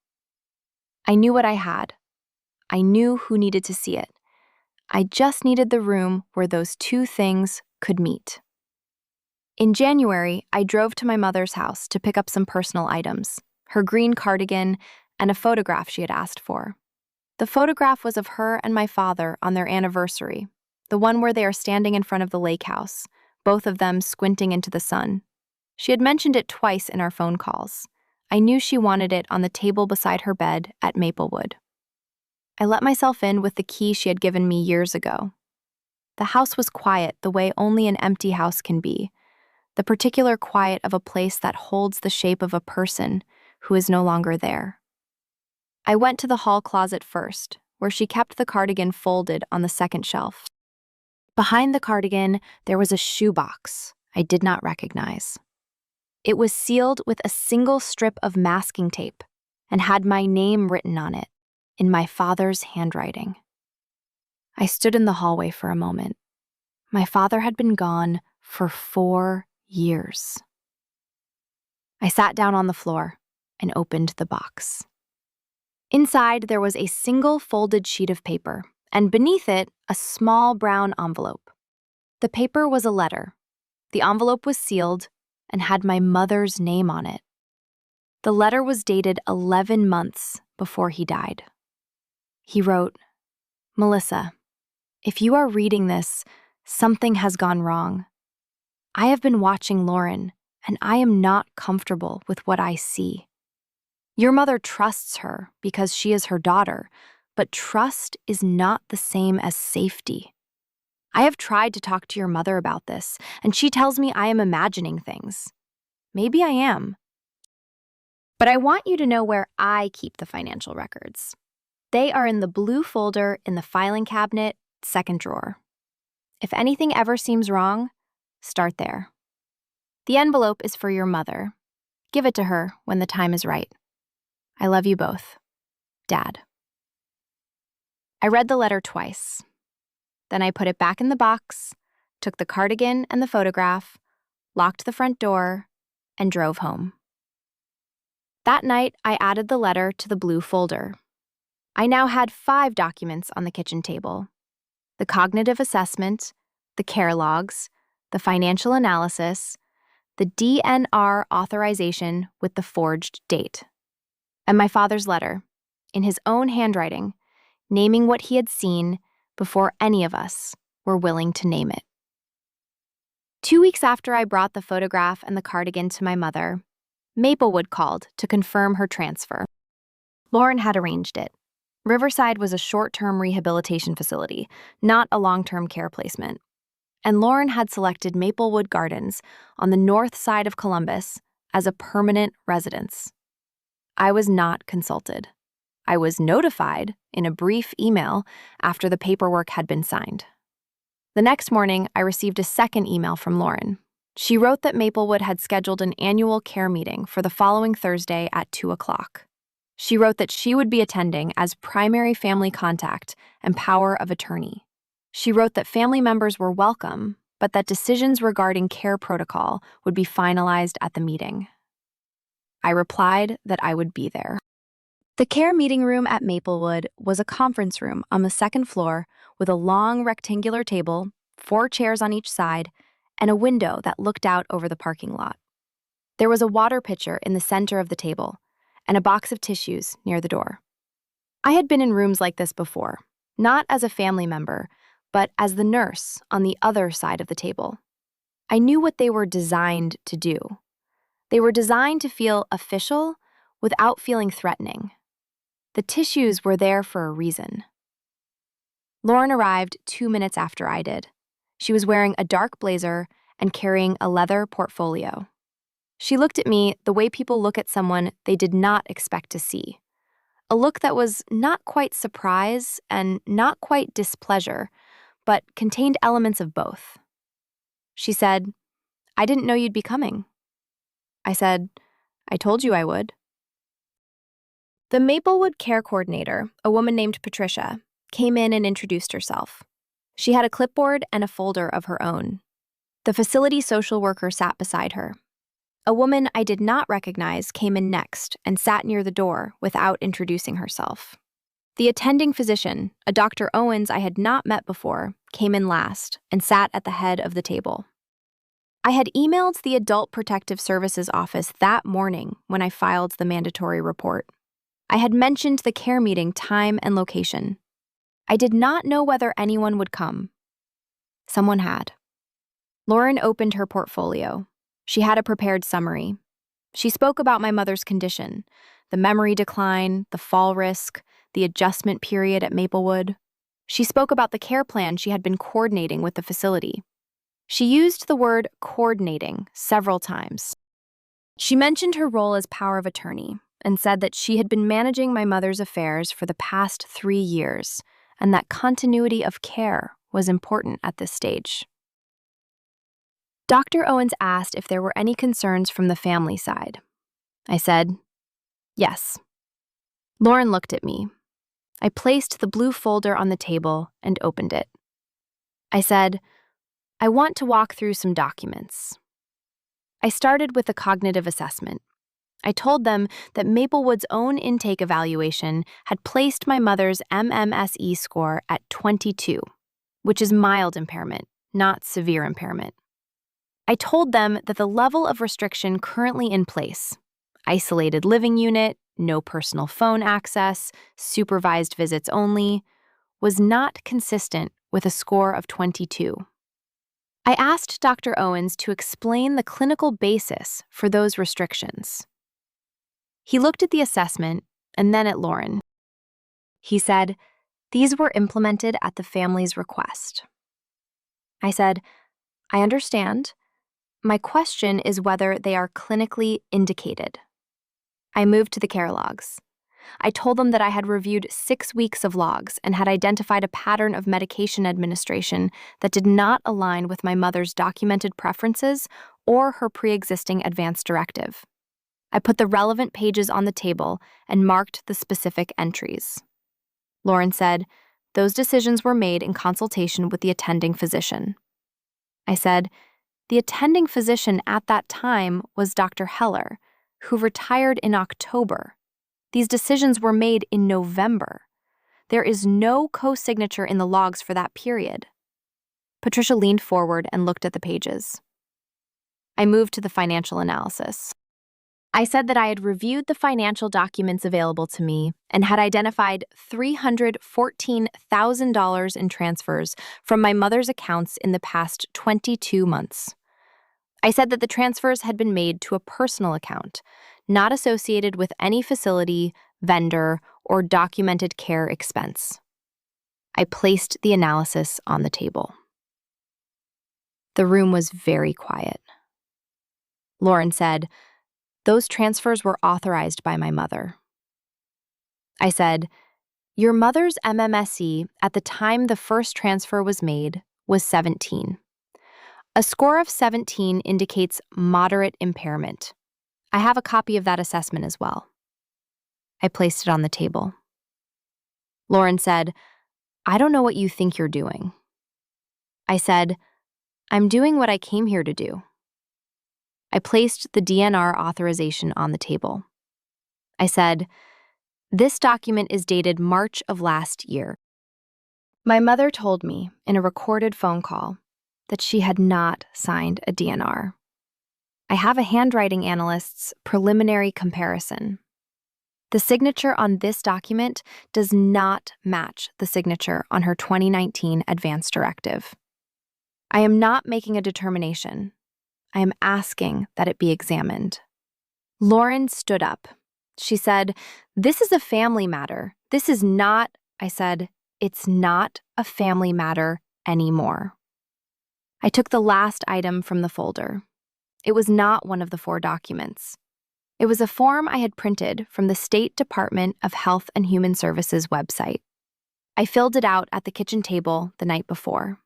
I knew what I had. I knew who needed to see it. I just needed the room where those two things could meet. In January, I drove to my mother's house to pick up some personal items, her green cardigan and a photograph she had asked for. The photograph was of her and my father on their anniversary, the one where they are standing in front of the lake house, both of them squinting into the sun. She had mentioned it twice in our phone calls. I knew she wanted it on the table beside her bed at Maplewood. I let myself in with the key she had given me years ago. The house was quiet the way only an empty house can be, the particular quiet of a place that holds the shape of a person who is no longer there. I went to the hall closet first, where she kept the cardigan folded on the second shelf. Behind the cardigan, there was a shoebox I did not recognize. It was sealed with a single strip of masking tape and had my name written on it in my father's handwriting. I stood in the hallway for a moment. My father had been gone for 4 years. I sat down on the floor and opened the box. Inside, there was a single folded sheet of paper, and beneath it, a small brown envelope. The paper was a letter. The envelope was sealed and had my mother's name on it. The letter was dated 11 months before he died. He wrote, "Melissa, if you are reading this, something has gone wrong. I have been watching Lauren, and I am not comfortable with what I see. Your mother trusts her because she is her daughter, but trust is not the same as safety. I have tried to talk to your mother about this, and she tells me I am imagining things. Maybe I am. But I want you to know where I keep the financial records. They are in the blue folder in the filing cabinet, second drawer. If anything ever seems wrong, start there. The envelope is for your mother. Give it to her when the time is right. I love you both. Dad." I read the letter twice. Then I put it back in the box, took the cardigan and the photograph, locked the front door, and drove home. That night, I added the letter to the blue folder. I now had 5 documents on the kitchen table: the cognitive assessment, the care logs, the financial analysis, the DNR authorization with the forged date, and my father's letter, in his own handwriting, naming what he had seen before any of us were willing to name it. 2 weeks after I brought the photograph and the cardigan to my mother, Maplewood called to confirm her transfer. Lauren had arranged it. Riverside was a short-term rehabilitation facility, not a long-term care placement. And Lauren had selected Maplewood Gardens on the north side of Columbus as a permanent residence. I was not consulted. I was notified in a brief email after the paperwork had been signed. The next morning, I received a second email from Lauren. She wrote that Maplewood had scheduled an annual care meeting for the following Thursday at 2 o'clock. She wrote that she would be attending as primary family contact and power of attorney. She wrote that family members were welcome, but that decisions regarding care protocol would be finalized at the meeting. I replied that I would be there. The care meeting room at Maplewood was a conference room on the second floor with a long rectangular table, 4 chairs on each side, and a window that looked out over the parking lot. There was a water pitcher in the center of the table and a box of tissues near the door. I had been in rooms like this before, not as a family member, but as the nurse on the other side of the table. I knew what they were designed to do. They were designed to feel official without feeling threatening. The tissues were there for a reason. Lauren arrived 2 minutes after I did. She was wearing a dark blazer and carrying a leather portfolio. She looked at me the way people look at someone they did not expect to see. A look that was not quite surprise and not quite displeasure, but contained elements of both. She said, "I didn't know you'd be coming." I said, "I told you I would." The Maplewood care coordinator, a woman named Patricia, came in and introduced herself. She had a clipboard and a folder of her own. The facility social worker sat beside her. A woman I did not recognize came in next and sat near the door without introducing herself. The attending physician, a Dr. Owens I had not met before, came in last and sat at the head of the table. I had emailed the Adult Protective Services office that morning when I filed the mandatory report. I had mentioned the care meeting time and location. I did not know whether anyone would come. Someone had. Lauren opened her portfolio. She had a prepared summary. She spoke about my mother's condition, the memory decline, the fall risk, the adjustment period at Maplewood. She spoke about the care plan she had been coordinating with the facility. She used the word coordinating several times. She mentioned her role as power of attorney and said that she had been managing my mother's affairs for the past 3 years and that continuity of care was important at this stage. Dr. Owens asked if there were any concerns from the family side. I said, yes. Lauren looked at me. I placed the blue folder on the table and opened it. I said, I want to walk through some documents. I started with the cognitive assessment. I told them that Maplewood's own intake evaluation had placed my mother's MMSE score at 22, which is mild impairment, not severe impairment. I told them that the level of restriction currently in place, isolated living unit, no personal phone access, supervised visits only, was not consistent with a score of 22. I asked Dr. Owens to explain the clinical basis for those restrictions. He looked at the assessment and then at Lauren. He said, these were implemented at the family's request. I said, I understand. My question is whether they are clinically indicated. I moved to the care logs. I told them that I had reviewed 6 weeks of logs and had identified a pattern of medication administration that did not align with my mother's documented preferences or her pre-existing advance directive. I put the relevant pages on the table and marked the specific entries. Lauren said, those decisions were made in consultation with the attending physician. I said, the attending physician at that time was Dr. Heller, who retired in October. These decisions were made in November. There is no co-signature in the logs for that period. Patricia leaned forward and looked at the pages. I moved to the financial analysis. I said that I had reviewed the financial documents available to me and had identified $314,000 in transfers from my mother's accounts in the past 22 months. I said that the transfers had been made to a personal account, not associated with any facility, vendor, or documented care expense. I placed the analysis on the table. The room was very quiet. Lauren said, "Those transfers were authorized by my mother." I said, "Your mother's MMSE at the time the first transfer was made was 17. A score of 17 indicates moderate impairment. I have a copy of that assessment as well." I placed it on the table. Lauren said, "I don't know what you think you're doing." I said, "I'm doing what I came here to do." I placed the DNR authorization on the table. I said, "This document is dated March of last year." My mother told me in a recorded phone call that she had not signed a DNR. I have a handwriting analyst's preliminary comparison. The signature on this document does not match the signature on her 2019 advance directive. I am not making a determination. I am asking that it be examined. Lauren stood up. She said, "This is a family matter. This is not," I said, "It's not a family matter anymore." I took the last item from the folder. It was not one of the 4 documents. It was a form I had printed from the State Department of Health and Human Services website. I filled it out at the kitchen table the night before.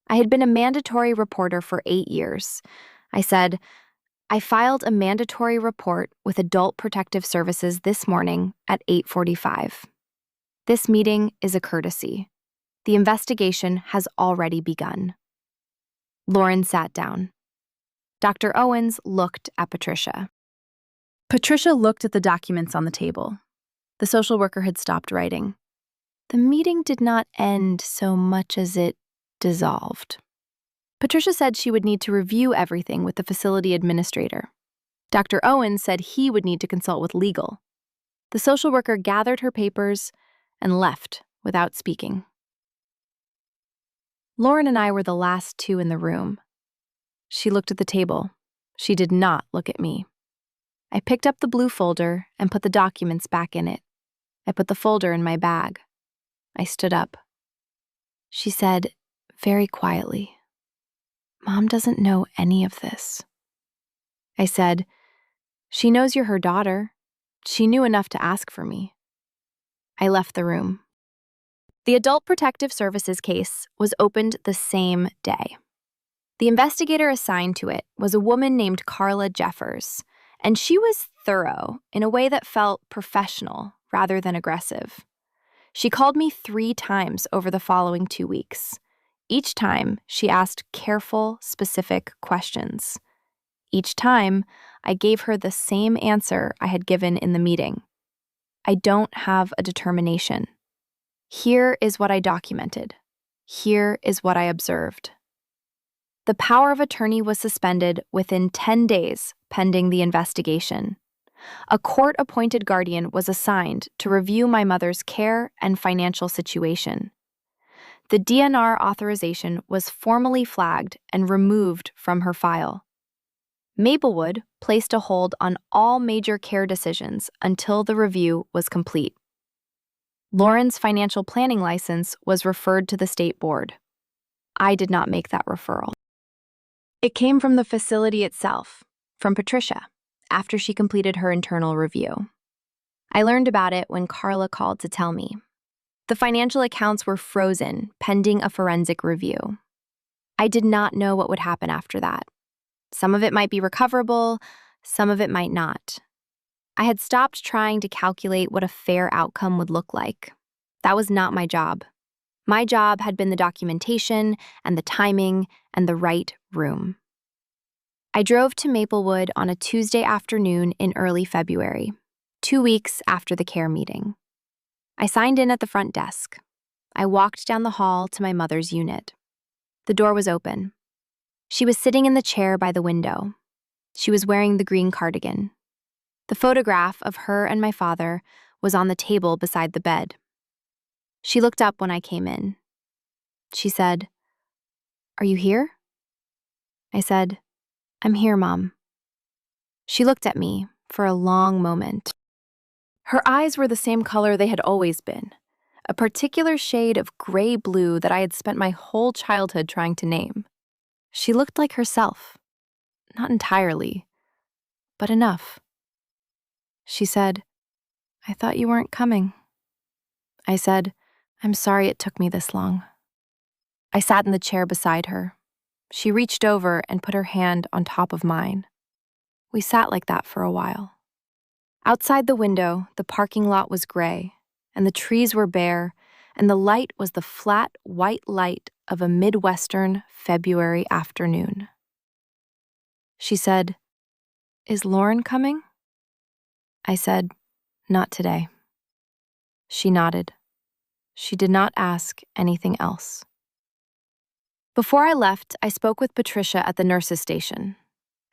I had been a mandatory reporter for 8 years. I said, "I filed a mandatory report with Adult Protective Services this morning at 8:45. This meeting is a courtesy. The investigation has already begun." Lauren sat down. Dr. Owens looked at Patricia. Patricia looked at the documents on the table. The social worker had stopped writing. The meeting did not end so much as it dissolved. Patricia said she would need to review everything with the facility administrator. Dr. Owens said he would need to consult with legal. The social worker gathered her papers and left without speaking. Lauren and I were the last 2 in the room. She looked at the table. She did not look at me. I picked up the blue folder and put the documents back in it. I put the folder in my bag. I stood up. She said, very quietly, "Mom doesn't know any of this." I said, "She knows you're her daughter. She knew enough to ask for me." I left the room. The Adult Protective Services case was opened the same day. The investigator assigned to it was a woman named Carla Jeffers, and she was thorough in a way that felt professional rather than aggressive. She called me 3 times over the following 2 weeks. Each time, she asked careful, specific questions. Each time, I gave her the same answer I had given in the meeting. I don't have a determination. Here is what I documented. Here is what I observed. The power of attorney was suspended within 10 days pending the investigation. A court-appointed guardian was assigned to review my mother's care and financial situation. The DNR authorization was formally flagged and removed from her file. Maplewood placed a hold on all major care decisions until the review was complete. Lauren's financial planning license was referred to the state board. I did not make that referral. It came from the facility itself, from Patricia, after she completed her internal review. I learned about it when Carla called to tell me. The financial accounts were frozen pending a forensic review. I did not know what would happen after that. Some of it might be recoverable, some of it might not. I had stopped trying to calculate what a fair outcome would look like. That was not my job. My job had been the documentation and the timing and the right room. I drove to Maplewood on a Tuesday afternoon in early February, 2 weeks after the care meeting. I signed in at the front desk. I walked down the hall to my mother's unit. The door was open. She was sitting in the chair by the window. She was wearing the green cardigan. The photograph of her and my father was on the table beside the bed. She looked up when I came in. She said, "Are you here?" I said, "I'm here, Mom." She looked at me for a long moment. Her eyes were the same color they had always been, a particular shade of gray-blue that I had spent my whole childhood trying to name. She looked like herself. Not entirely, but enough. She said, "I thought you weren't coming." I said, "I'm sorry it took me this long." I sat in the chair beside her. She reached over and put her hand on top of mine. We sat like that for a while. Outside the window, the parking lot was gray, and the trees were bare, and the light was the flat, white light of a Midwestern February afternoon. She said, "Is Lauren coming?" I said, "Not today." She nodded. She did not ask anything else. Before I left, I spoke with Patricia at the nurses' station.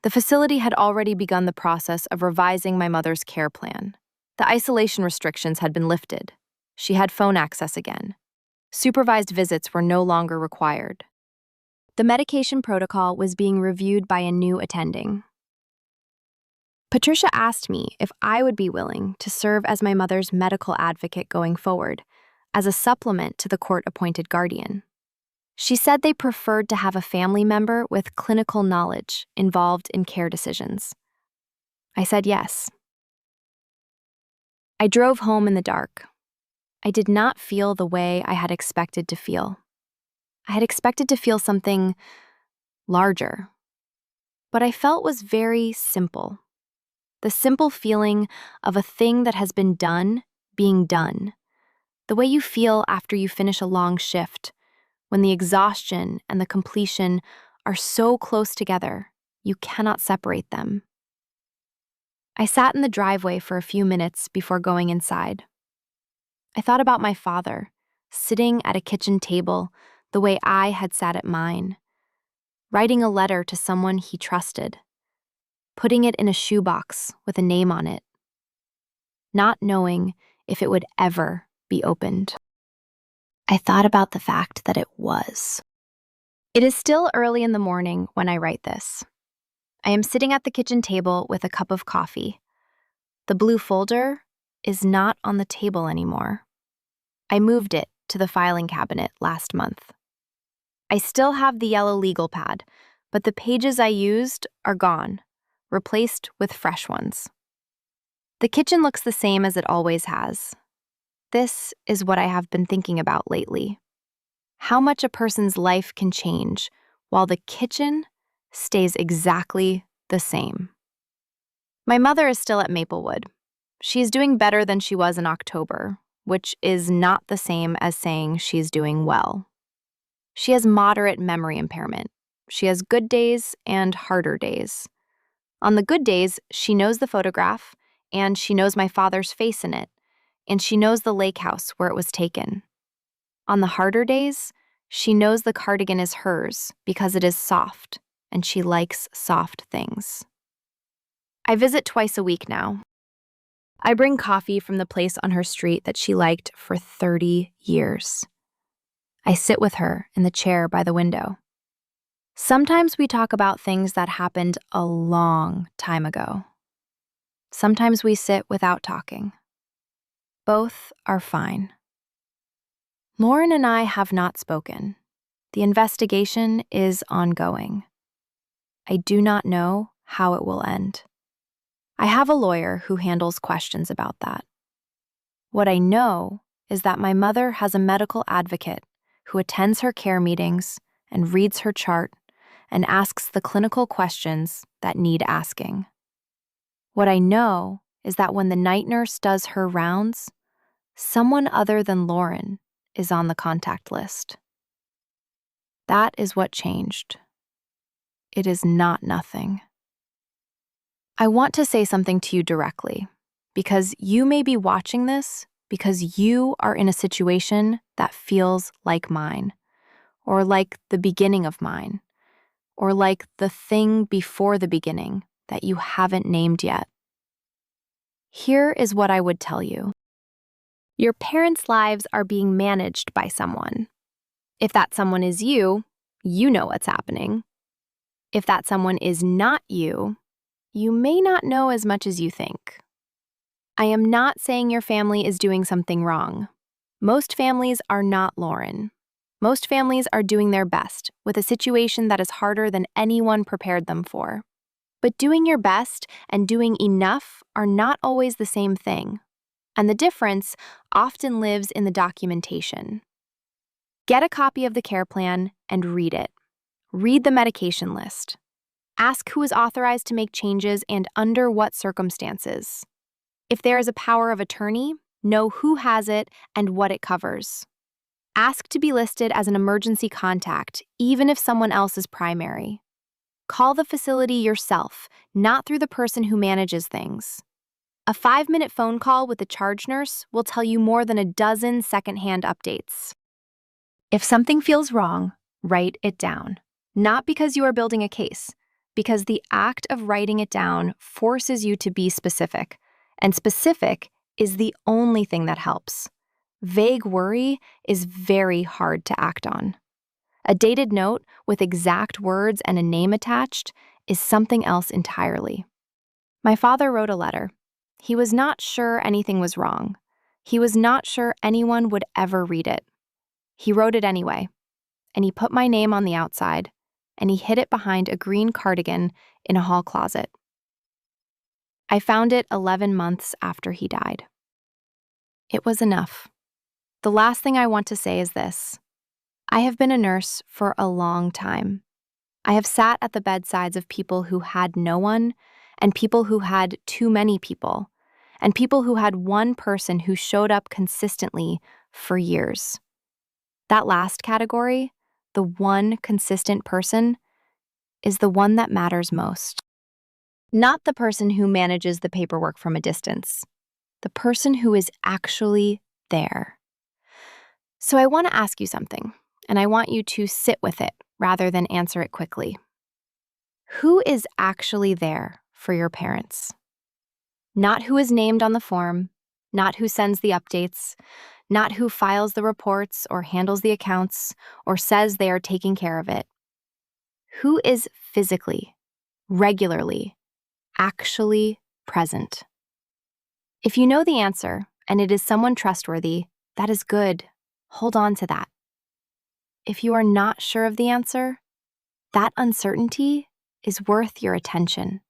The facility had already begun the process of revising my mother's care plan. The isolation restrictions had been lifted. She had phone access again. Supervised visits were no longer required. The medication protocol was being reviewed by a new attending. Patricia asked me if I would be willing to serve as my mother's medical advocate going forward, as a supplement to the court-appointed guardian. She said they preferred to have a family member with clinical knowledge involved in care decisions. I said yes. I drove home in the dark. I did not feel the way I had expected to feel. I had expected to feel something larger. What I felt was very simple. The simple feeling of a thing that has been done being done. The way you feel after you finish a long shift, when the exhaustion and the completion are so close together, you cannot separate them. I sat in the driveway for a few minutes before going inside. I thought about my father, sitting at a kitchen table the way I had sat at mine, writing a letter to someone he trusted, putting it in a shoebox with a name on it, not knowing if it would ever be opened. I thought about the fact that it was. It is still early in the morning when I write this. I am sitting at the kitchen table with a cup of coffee. The blue folder is not on the table anymore. I moved it to the filing cabinet last month. I still have the yellow legal pad, but the pages I used are gone, replaced with fresh ones. The kitchen looks the same as it always has. This is what I have been thinking about lately. How much a person's life can change while the kitchen stays exactly the same. My mother is still at Maplewood. She is doing better than she was in October, which is not the same as saying she's doing well. She has moderate memory impairment. She has good days and harder days. On the good days, she knows the photograph, and she knows my father's face in it, and she knows the lake house where it was taken. On the harder days, she knows the cardigan is hers because it is soft, and she likes soft things. I visit twice a week now. I bring coffee from the place on her street that she liked for 30 years. I sit with her in the chair by the window. Sometimes we talk about things that happened a long time ago. Sometimes we sit without talking. Both are fine. Lauren and I have not spoken. The investigation is ongoing. I do not know how it will end. I have a lawyer who handles questions about that. What I know is that my mother has a medical advocate who attends her care meetings and reads her chart and asks the clinical questions that need asking. What I know is that when the night nurse does her rounds, someone other than Lauren is on the contact list. That is what changed. It is not nothing. I want to say something to you directly, because you may be watching this because you are in a situation that feels like mine, or like the beginning of mine, or like the thing before the beginning that you haven't named yet. Here is what I would tell you. Your parents' lives are being managed by someone. If that someone is you, you know what's happening. If that someone is not you, you may not know as much as you think. I am not saying your family is doing something wrong. Most families are not Lauren. Most families are doing their best with a situation that is harder than anyone prepared them for. But doing your best and doing enough are not always the same thing, and the difference often lives in the documentation. Get a copy of the care plan and read it. Read the medication list. Ask who is authorized to make changes and under what circumstances. If there is a power of attorney, know who has it and what it covers. Ask to be listed as an emergency contact, even if someone else is primary. Call the facility yourself, not through the person who manages things. A 5-minute phone call with the charge nurse will tell you more than a dozen secondhand updates. If something feels wrong, write it down. Not because you are building a case, because the act of writing it down forces you to be specific, and specific is the only thing that helps. Vague worry is very hard to act on. A dated note with exact words and a name attached is something else entirely. My father wrote a letter. He was not sure anything was wrong. He was not sure anyone would ever read it. He wrote it anyway, and he put my name on the outside, and he hid it behind a green cardigan in a hall closet. I found it 11 months after he died. It was enough. The last thing I want to say is this. I have been a nurse for a long time. I have sat at the bedsides of people who had no one, and people who had too many people, and people who had one person who showed up consistently for years. That last category, the one consistent person, is the one that matters most. Not the person who manages the paperwork from a distance, the person who is actually there. So I want to ask you something, and I want you to sit with it rather than answer it quickly. Who is actually there for your parents? Not who is named on the form, not who sends the updates, not who files the reports or handles the accounts or says they are taking care of it. Who is physically, regularly, actually present? If you know the answer and it is someone trustworthy, that is good. Hold on to that. If you are not sure of the answer, that uncertainty is worth your attention.